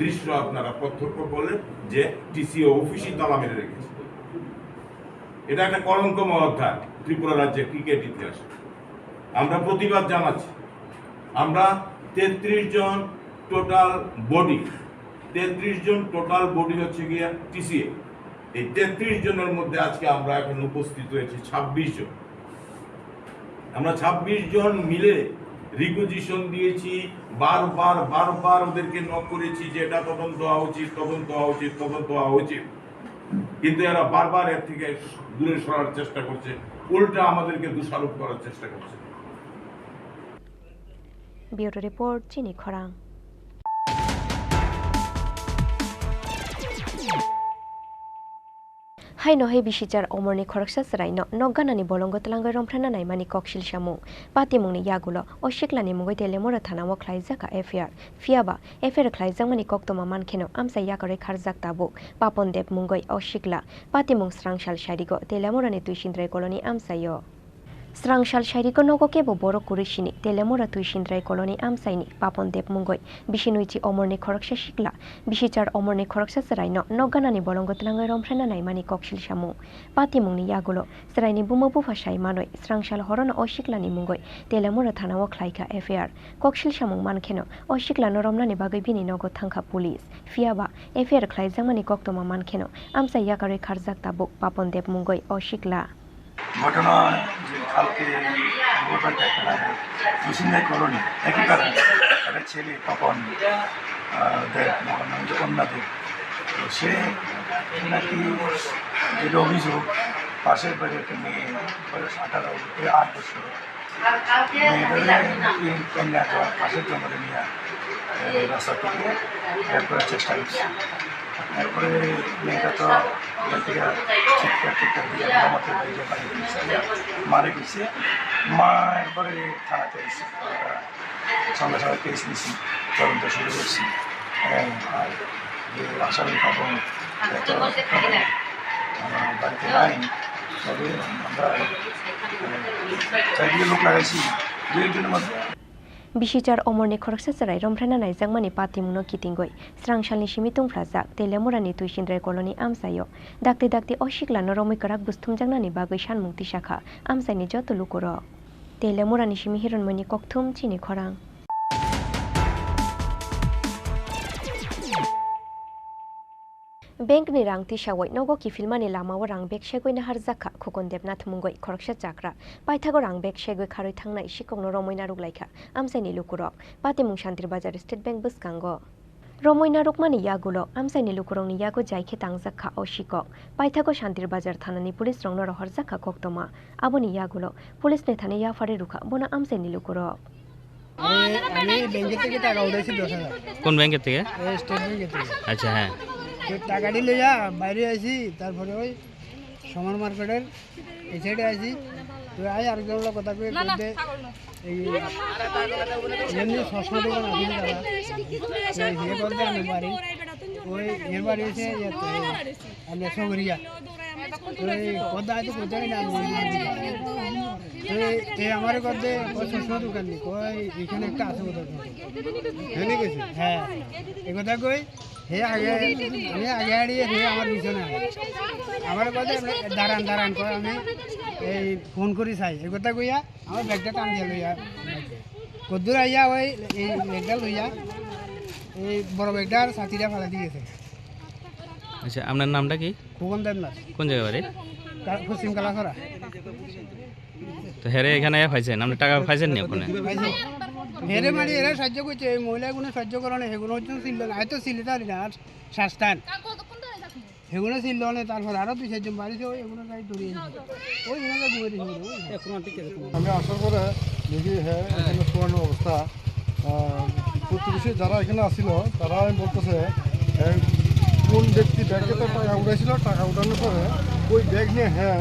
দৃশ্য আপনারা প্রত্যক্ষ করলেন যে টিসিএ অফিসই তালা মেরে রেখেছে। এটা একটা কলঙ্কময় অধ্যায় ত্রিপুরা রাজ্যের ক্রিকেট ইতিহাসে। আমরা প্রতিবাদ জানাচ্ছি। আমরা 33 জন টোটাল বডি, 33 জন টোটাল বডি হচ্ছে গিয়া টিসিএ। এই 33 জনের মধ্যে আজকে আমরা এখন উপস্থিত হয়েছি 26 জন। আমরা 26 জন মিলে রিকুইজিশন দিয়েছি, বারবার ওদেরকে নক করেছি যে এটা তদন্ত হওয়া উচিত, তদন্ত হওয়া উচিত, তদন্ত হওয়া উচিত। কিন্তু এরা বারবার এর থেকে দূরে সরার চেষ্টা করছে, উল্টা আমাদেরকে দোষারোপ করার চেষ্টা করছে। ব্যুরো রিপোর্ট, চিনি খরাং। হাই নহै बिसिचार अमरनि खरकसा सरायनो नगगानानि बलंग तलांगै रमफ्राना नायमानि ककसिल सामुं पातिमुंनि यागुलो अशिक्लानि मुगै तेलेमरा थानाव ख्लाइजाका एफआर फियाबा एफआर ख्लाइजांमानि कक्तमा मानखेनो आमसा याकरै खारजाक ताबुक पापन देब मुंगै अशिक्ला पातिमुं स्रांसाल शारिगो तेलेमरानि तुइसिन्द्राय कलनि आमसायो स्रांसाल शारिगो नगो केबो बर कुरिसिनि तेलेमरा तुइसिन्द्राय कलनि आमसाइनि पापन देब मुंगै बिसिनुइचि अमरनि खरकसा शिक्ला बिसिचार अमरनि खरकसा सरायनो नगगानानि बलंग तलांगै रमफ्राना नायमानि ककसिल सामुं पातिमुंनि यागुलो सरायनि बुमा बुफा सायमानै स्रांसाल हरन अशिक्लानि मुंगै तेलेमरा थानाव ख्लाइका एफआर ककसिल सामुं मानखेनो अशिक्लानो रमनानि बागै बिनि नगो थांखा पुलिस फियाबा एफआर ख्लाइजांमानि कक्तमा मानखेनो आमसा याकारै खारजाक ताबुक पापन देब मुंगै अशिक्ला ঘটনা যে কালকে মুসিন্দাই কলোনি একই কারণে একটা ছেলে তখন দেব কন্যা দেব, তো সে নাকি যেটা অভিযোগ পাশের বাড়ি একটা মেয়ে বয়স 18 বছর মেয়েটাকে কন্যা পাশের জঙ্গলে নিয়ে রাস্তা থেকে বের করার চেষ্টা করছে। তারপরে মেয়েটা তো চিৎকার দিয়ে আমাদের বাইরে বাড়ি গেছে, মারে গেছে। মা একবারে থানাতে এসেছে, সঙ্গে সঙ্গে কেস নিয়েছি, তদন্ত শুরু করছি। আর যে আসামি পাবো বাড়িতে নাই, তবে আমরা চারিদিকে লোক লাগাইছি 2 দিনের মধ্যে। Bisichar omorni khoroksa sarai romprana naijangmani patimuno kitingoi srangsalni simitung frajak telemurani tuisindrai koloni amsayo dakti dakti oshiklano romikarak busthumjangnani bagoi sanmung tisakha amsaini joto lukuro telemurani simi hironmoni kokthum chini khorang Bank ni rang tisawai nogo kifilmani lamao rang bek segoi na harjaka khukon debnath mungoi khoroksa chakra paithago rang bek segoi kharoi thangnai sikokno romoina ruglaikha amsaini lukurok patimung shantir bazar state bank buskango romoina rukmani yagulo amsaini lukurongni yago jaikhe tangjakha o sikok paithago shantir bazar thanani police rongno rohorjakha koktoma aboni yagulo police ne thane yafare rukha bona amsaini lukurok আমি ব্যাংকের থেকে টাকা উঠাইছি 10,000 কোন ব্যাংকের থেকে state ব্যাংকের থেকে আচ্ছা হ্যাঁ তো টাকাটি লইয়া বাইরে আইছি তারপরে ওই সমান মার্কেটের এই সাইডে আইছি তো আই আরেকজন লোক কথা কই বলতে এই এমনি সসমা দোকান আছে দাদা তো এই বলতে আমি বাড়ি ওই এর বাড়ি এসে আমি সগরিয়া তো এই কথা তো কোথায় না তো এই আমার কথা ওই সসমা দোকান নি কই এখানে একটা আছে ওদের হ্যাঁ নি কইছে হ্যাঁ এই কথা কই হে আগে আমি আগে আড়িয়ে হে আমার পিছনে আমার কথা দাঁড়ান দাঁড়ান করে আমি এই ফোন করি চাই এই কথা কইয়া আমার ব্যাগটা টান দিয়ে লইয়া কদ্দুর আইয়া ওই এই ব্যাগটা লইয়া এই বড় ব্যাগটার ছাতিটা ফেলা দিয়েছে আচ্ছা আপনার নামটা কি খোকন দেবনাথ কোন জায়গা বাড়ি পশ্চিম কালাছড়া তো হেরে এখানে পাইছেন আপনি টাকা পাইছেন নি আপনি হেরে মানে এরা সাহায্য করছে এই মহিলাগুলো সাহায্য করে না সেগুলো হচ্ছে ছিল না হয়তো ছিল তার না শাস্তান সেগুলো ছিল না তারপর আরো 2-4 জন বাড়িছে ওই এগুলো গাড়ি ধরিয়ে ওই এগুলো ঘুরে দিয়েছিল আমি আসার পরে দেখি হ্যাঁ এখানে শোয়ানো অবস্থা প্রতিবেশী যারা এখানে আসছিল তারা বলতেছে কোন ব্যক্তি ব্যাগে তো টাকা উঠাইছিল টাকা উঠানোর পরে ওই ব্যাগ নিয়ে হ্যাঁ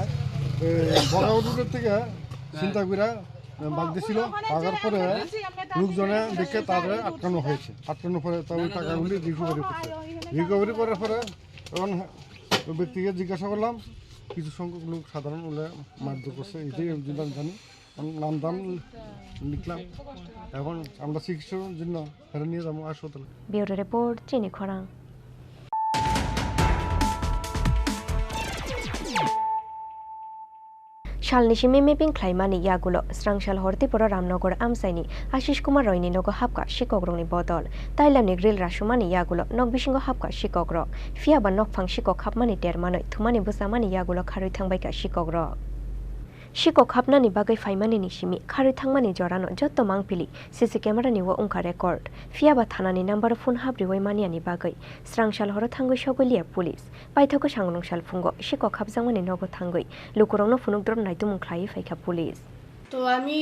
বগাউটের থেকে চিন্তা করে বাদ দিয়েছিল পাগার পরে লোকজনে দেখে তাদের আটকানো হয়েছে আটকানোর পরে তা ওই টাকাগুলি রিকভারি করার পরে তখন ওই ব্যক্তিকে জিজ্ঞাসা করলাম কিছু সংখ্যক লোক সাধারণ বলে মারধর করছে এটাই আমি জানি নাম দাম লিখলাম এখন আমরা চিকিৎসার জন্য ফেরে নিয়ে যাবো হাসপাতালে ব্যুরো রিপোর্ট চিনি খরাং শালনিশি মেমেপিং খ্লাইমানি ইয়াগুলো স্রাংশাল হরতিপুর রামনগর আমসাইনি আশিস কুমার রয়নি নগ হাপকা শিক্ষকরংনি বদল তাইলামনি গ্রিল রাসুমানি ইয়াগুলো নগবিসিংহ হাপকা শিক্ষকরক ফিয়াবা নকফাং শিক্ষক হাপমানি টেরমানই থুমানি বুসামানি ইয়াগুলো খারুই থাংবাইকা শিক্ষকরক শিক্ষক হাপনানি বাগৈ ফাইমানি নিশিমি খারুই থাংমানি জরানো যত মাংপিলি সিসি ক্যামেরানি ও উংখা রেকর্ড ফিয়াবা থানানি নাম্বার ফোন হাবরিওই মানিয়ানি বাগৈ স্রাংশাল হর থাঙ্গৈ সগলিয়া পুলিশ পাইথক সাংনংশাল ফুঙ্গ শিক্ষক হাবজাংমানি নগ থাঙ্গৈ লুকুরংনো ফুনুকদ্রম নাইতুমুং খ্লাই ফাইখা পুলিশ তো আমি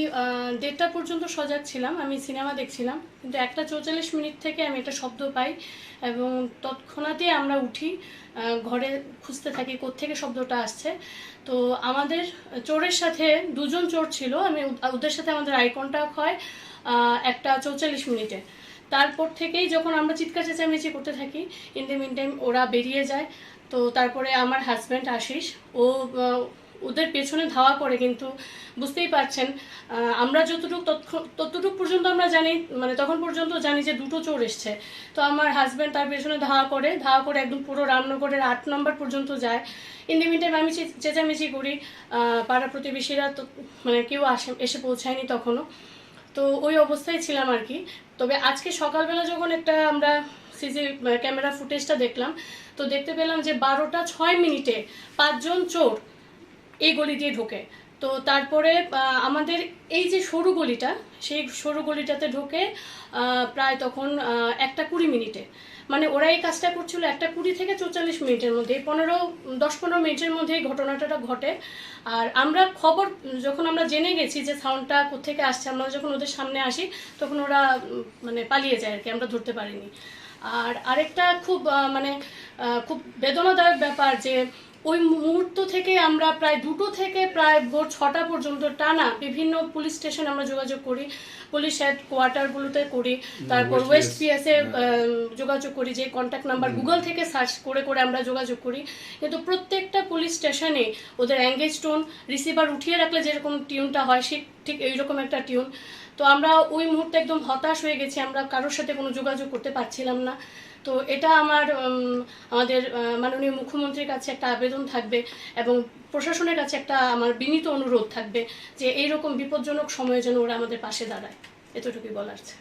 1:30টা পর্যন্ত সজাগ ছিলাম আমি সিনেমা দেখছিলাম কিন্তু 1:44 মিনিট থেকে আমি একটা শব্দ পাই এবং তৎক্ষণাৎই আমরা উঠি ঘরে খুঁজতে থাকি কোত্থেকে শব্দটা আসছে তো আমাদের চোরের সাথে দুজন চোর ছিল আমি ওদের সাথে আমাদের আই কন্টাক্ট হয় 1:44 মিনিটে তারপর থেকেই যখন আমরা চিৎকার চেঁচামেচি করতে থাকি ইন দ্য মিন টাইম ওরা বেরিয়ে যায় তো তারপরে আমার হাজব্যান্ড আশিস ও ওদের পেছনে ধাওয়া করে কিন্তু বুঝতেই পারছেন আমরা ততটুকু পর্যন্ত আমরা জানি মানে তখন পর্যন্ত জানি যে দুটো চোর এসছে তো আমার হাজব্যান্ড তার পেছনে ধাওয়া করে একদম পুরো রামনগরের 8 নম্বর পর্যন্ত যায় ইন দ্য মিন টাইম আমি চেঁচামেচি করি পাড়া প্রতিবেশীরা তো মানে কেউ এসে পৌঁছায়নি তখনও তো ওই অবস্থায় ছিলাম আর কি তবে আজকে সকালবেলা যখন একটা আমরা সিসি ক্যামেরা ফুটেজটা দেখলাম তো দেখতে পেলাম যে 12:06 মিনিটে 5 জন চোর এই গলি দিয়ে ঢোকে তো তারপরে আমাদের এই যে সরু গলিটা সেই সরু গলিটাতে ঢোকে প্রায় তখন 1:20 মিনিটে মানে ওরা এই কাজটা করছিল 1:20 থেকে 44 মিনিটের মধ্যে 10-15 মিনিটের মধ্যে এই ঘটনাটা ঘটে আর আমরা খবর যখন আমরা জেনে গেছি যে সাউন্ডটা কোত্থেকে আসছে আমরা যখন ওদের সামনে আসি তখন ওরা মানে পালিয়ে যায় আর কি আমরা ধরতে পারিনি আর আরেকটা খুব মানে খুব বেদনাদায়ক ব্যাপার যে ওই মুহূর্ত থেকে আমরা প্রায় 2টো থেকে প্রায় ভোর 6টা পর্যন্ত টানা বিভিন্ন পুলিশ স্টেশনে আমরা যোগাযোগ করি, পুলিশ হেড কোয়ার্টারগুলোতে করি, তারপর ওয়েস্ট পিএসে যোগাযোগ করি, যে কন্ট্যাক্ট নাম্বার গুগল থেকে সার্চ করে করে আমরা যোগাযোগ করি, কিন্তু প্রত্যেকটা পুলিশ স্টেশনে ওদের এঙ্গেজ টোন, রিসিভার উঠিয়ে রাখলে যেরকম টিউনটা হয় ঠিক এইরকম একটা টিউন। তো আমরা ওই মুহূর্তে একদম হতাশ হয়ে গেছি, আমরা কারোর সাথে কোনো যোগাযোগ করতে পারছিলাম না। তো এটা আমাদের মাননীয় মুখ্যমন্ত্রীর কাছে একটা আবেদন থাকবে এবং প্রশাসনের কাছে একটা আমার বিনীত অনুরোধ থাকবে যে এইরকম বিপজ্জনক সময়ে যেন ওরা আমাদের পাশে দাঁড়ায়, এতটুকুই বলার আছে।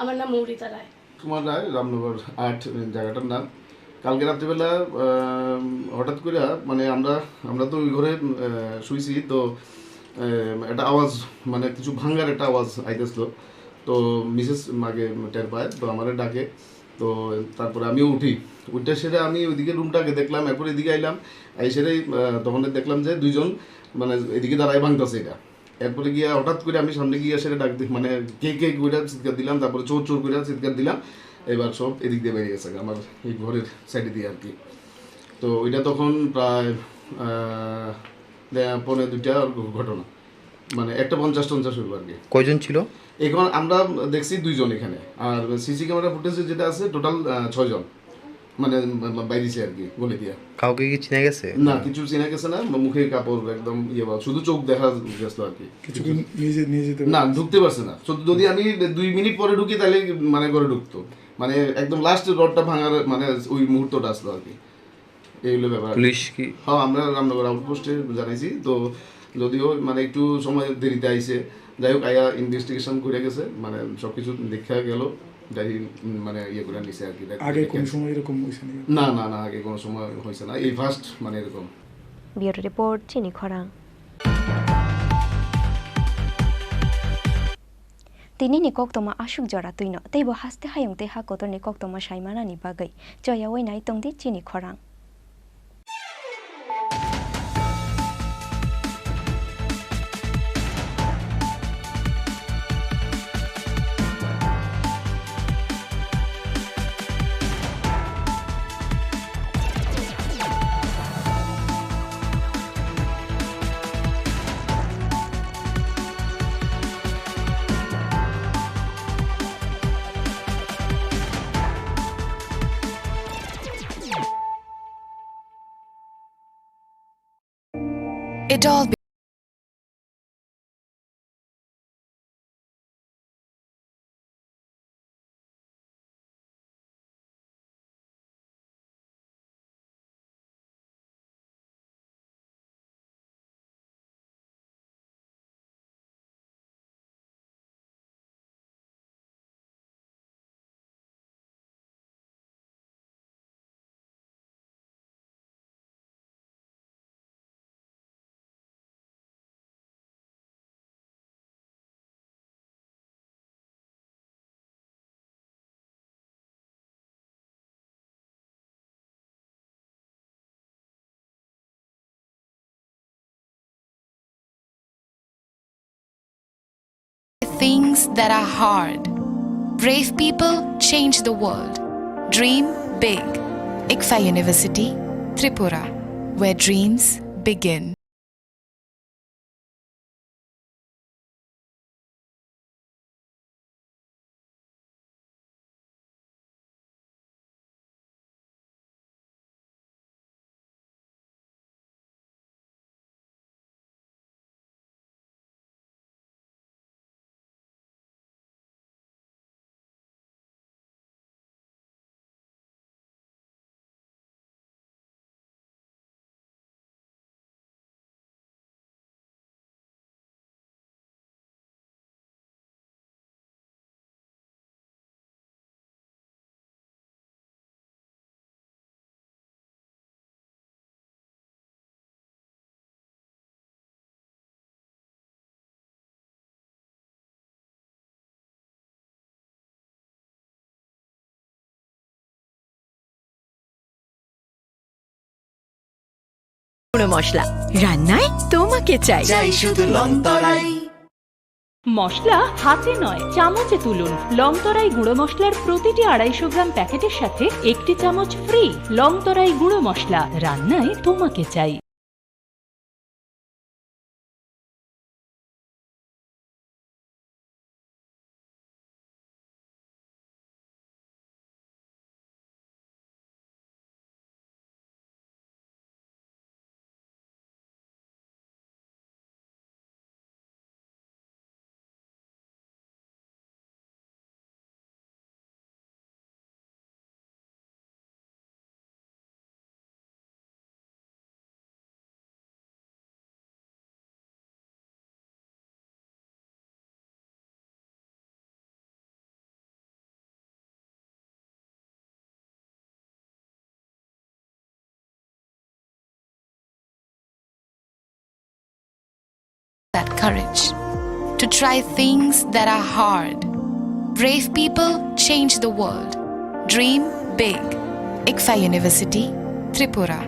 আমার নাম মৌরিতা রায়। কুমার রায়, রামনগর 8 জায়গাটার নাম। কালকে রাত্রিবেলা হঠাৎ করে মানে আমরা তো ওই ঘরে শুয়েছি, তো একটা আওয়াজ মানে কিছু ভাঙ্গার একটা আওয়াজ আইতেছিল। তো মিসেস মাকে টের পায়, তো আমার ডাকে। তো তারপরে আমিও উঠে সেটা আমি ওইদিকে রুমটাকে দেখলাম, এরপর এদিকে আইলাম, সেটাই তখন দেখলাম যে দুইজন মানে এদিকে দাঁড়ায় ভাঙতেছে এটা। এরপরে গিয়া হঠাৎ করে আমি সামনে গিয়ে সেটা ডাক দিই, মানে কে করে চিৎকার দিলাম, তারপরে চোর করে চিৎকার দিলাম। এবার সব এদিক দিয়ে বেরিয়ে গেছে আমার এই ঘরের সাইডে দিয়ে আর কি। তো ওইটা তখন প্রায় 1:45 ঘটনা, মানে 1:50 হইব আর কি। কয়জন ছিল? এখন আমরা দেখছি 2 জন এখানে, আর সিসি ক্যামেরা ফুটেজ যেটা আছে টোটাল 6 জন, মানে বাইরেছে আর কি গলি দিয়া। কাউকে কি চিনা গেছে? না, কিছু চিনা গেছে না, মুখে কাপড় একদম শুধু চোখ দেখা গেছিল আর কি। না, ঢুকতে পারছে না। যদি আমি 2 মিনিট পরে ঢুকি তাহলে মানে ঘরে ঢুকতো, মানে একদম লাস্ট রডটা ভাঙার মানে ওই মুহূর্তটা আসলো আর কি। এইগুলো ব্যাপার। পুলিশ কি? হ্যাঁ, আমরা রামনগর আউটপোস্টে জানাইছি, তো যদিও মানে একটু সময় দেরিতে আইছে, যাই হোক আয়া ইনভেস্টিগেশন করে গেছে, মানে সব কিছু দেখা গেল, ডায়েরি মানে করে নিছে আর কি। আগে কোনো সময় এরকম হয়েছে না? না, আগে কোনো সময় হয়েছে না, এই ফার্স্ট মানে এরকম। ব্যুরো রিপোর্ট, চিনি খরাং। তিনি নিকক তোমা আসুক জরা তুইন তৈব হাসতে হায়ংতে হা কত নিকক তোমা সাইমানানি বাগৈ জয়া ওইনাই তংদি চিনি খরাং। It all things that are hard. Brave people change the world. Dream big. ICFA University, Tripura, where dreams begin. মশলা রান্নায় তোমাকে চাই শুধু লং তরাই। মশলা হাতে নয় চামচে তুলুন। লংতরাই গুঁড়ো মশলার প্রতিটি 250 গ্রাম প্যাকেটের সাথে 1টি চামচ ফ্রি। লংতরাই গুঁড়ো মশলা, রান্নায় তোমাকে চাই। That courage to try things that are hard. Brave people change the world. Dream big. ICFA University, Tripura,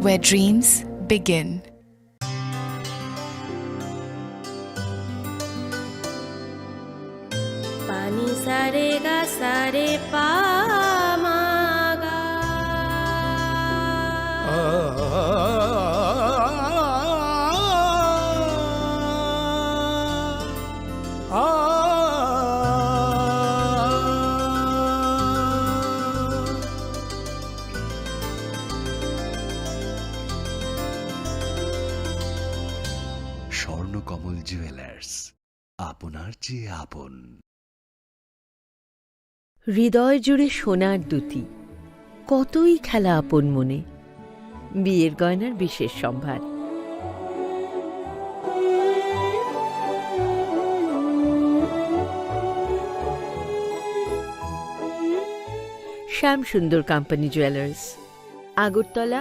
where dreams begin. पानी सारे गा सारे पा मा गा স্বর্ণকমল জুয়েলার্স, আপনার চেয়ে আপন। হৃদয় জুড়ে সোনার দুটি, কতই খেলা আপন মনে। বিয়ের গয়নার বিশেষ সম্ভার। শ্যাম সুন্দর কোম্পানি জুয়েলার্স, আগরতলা,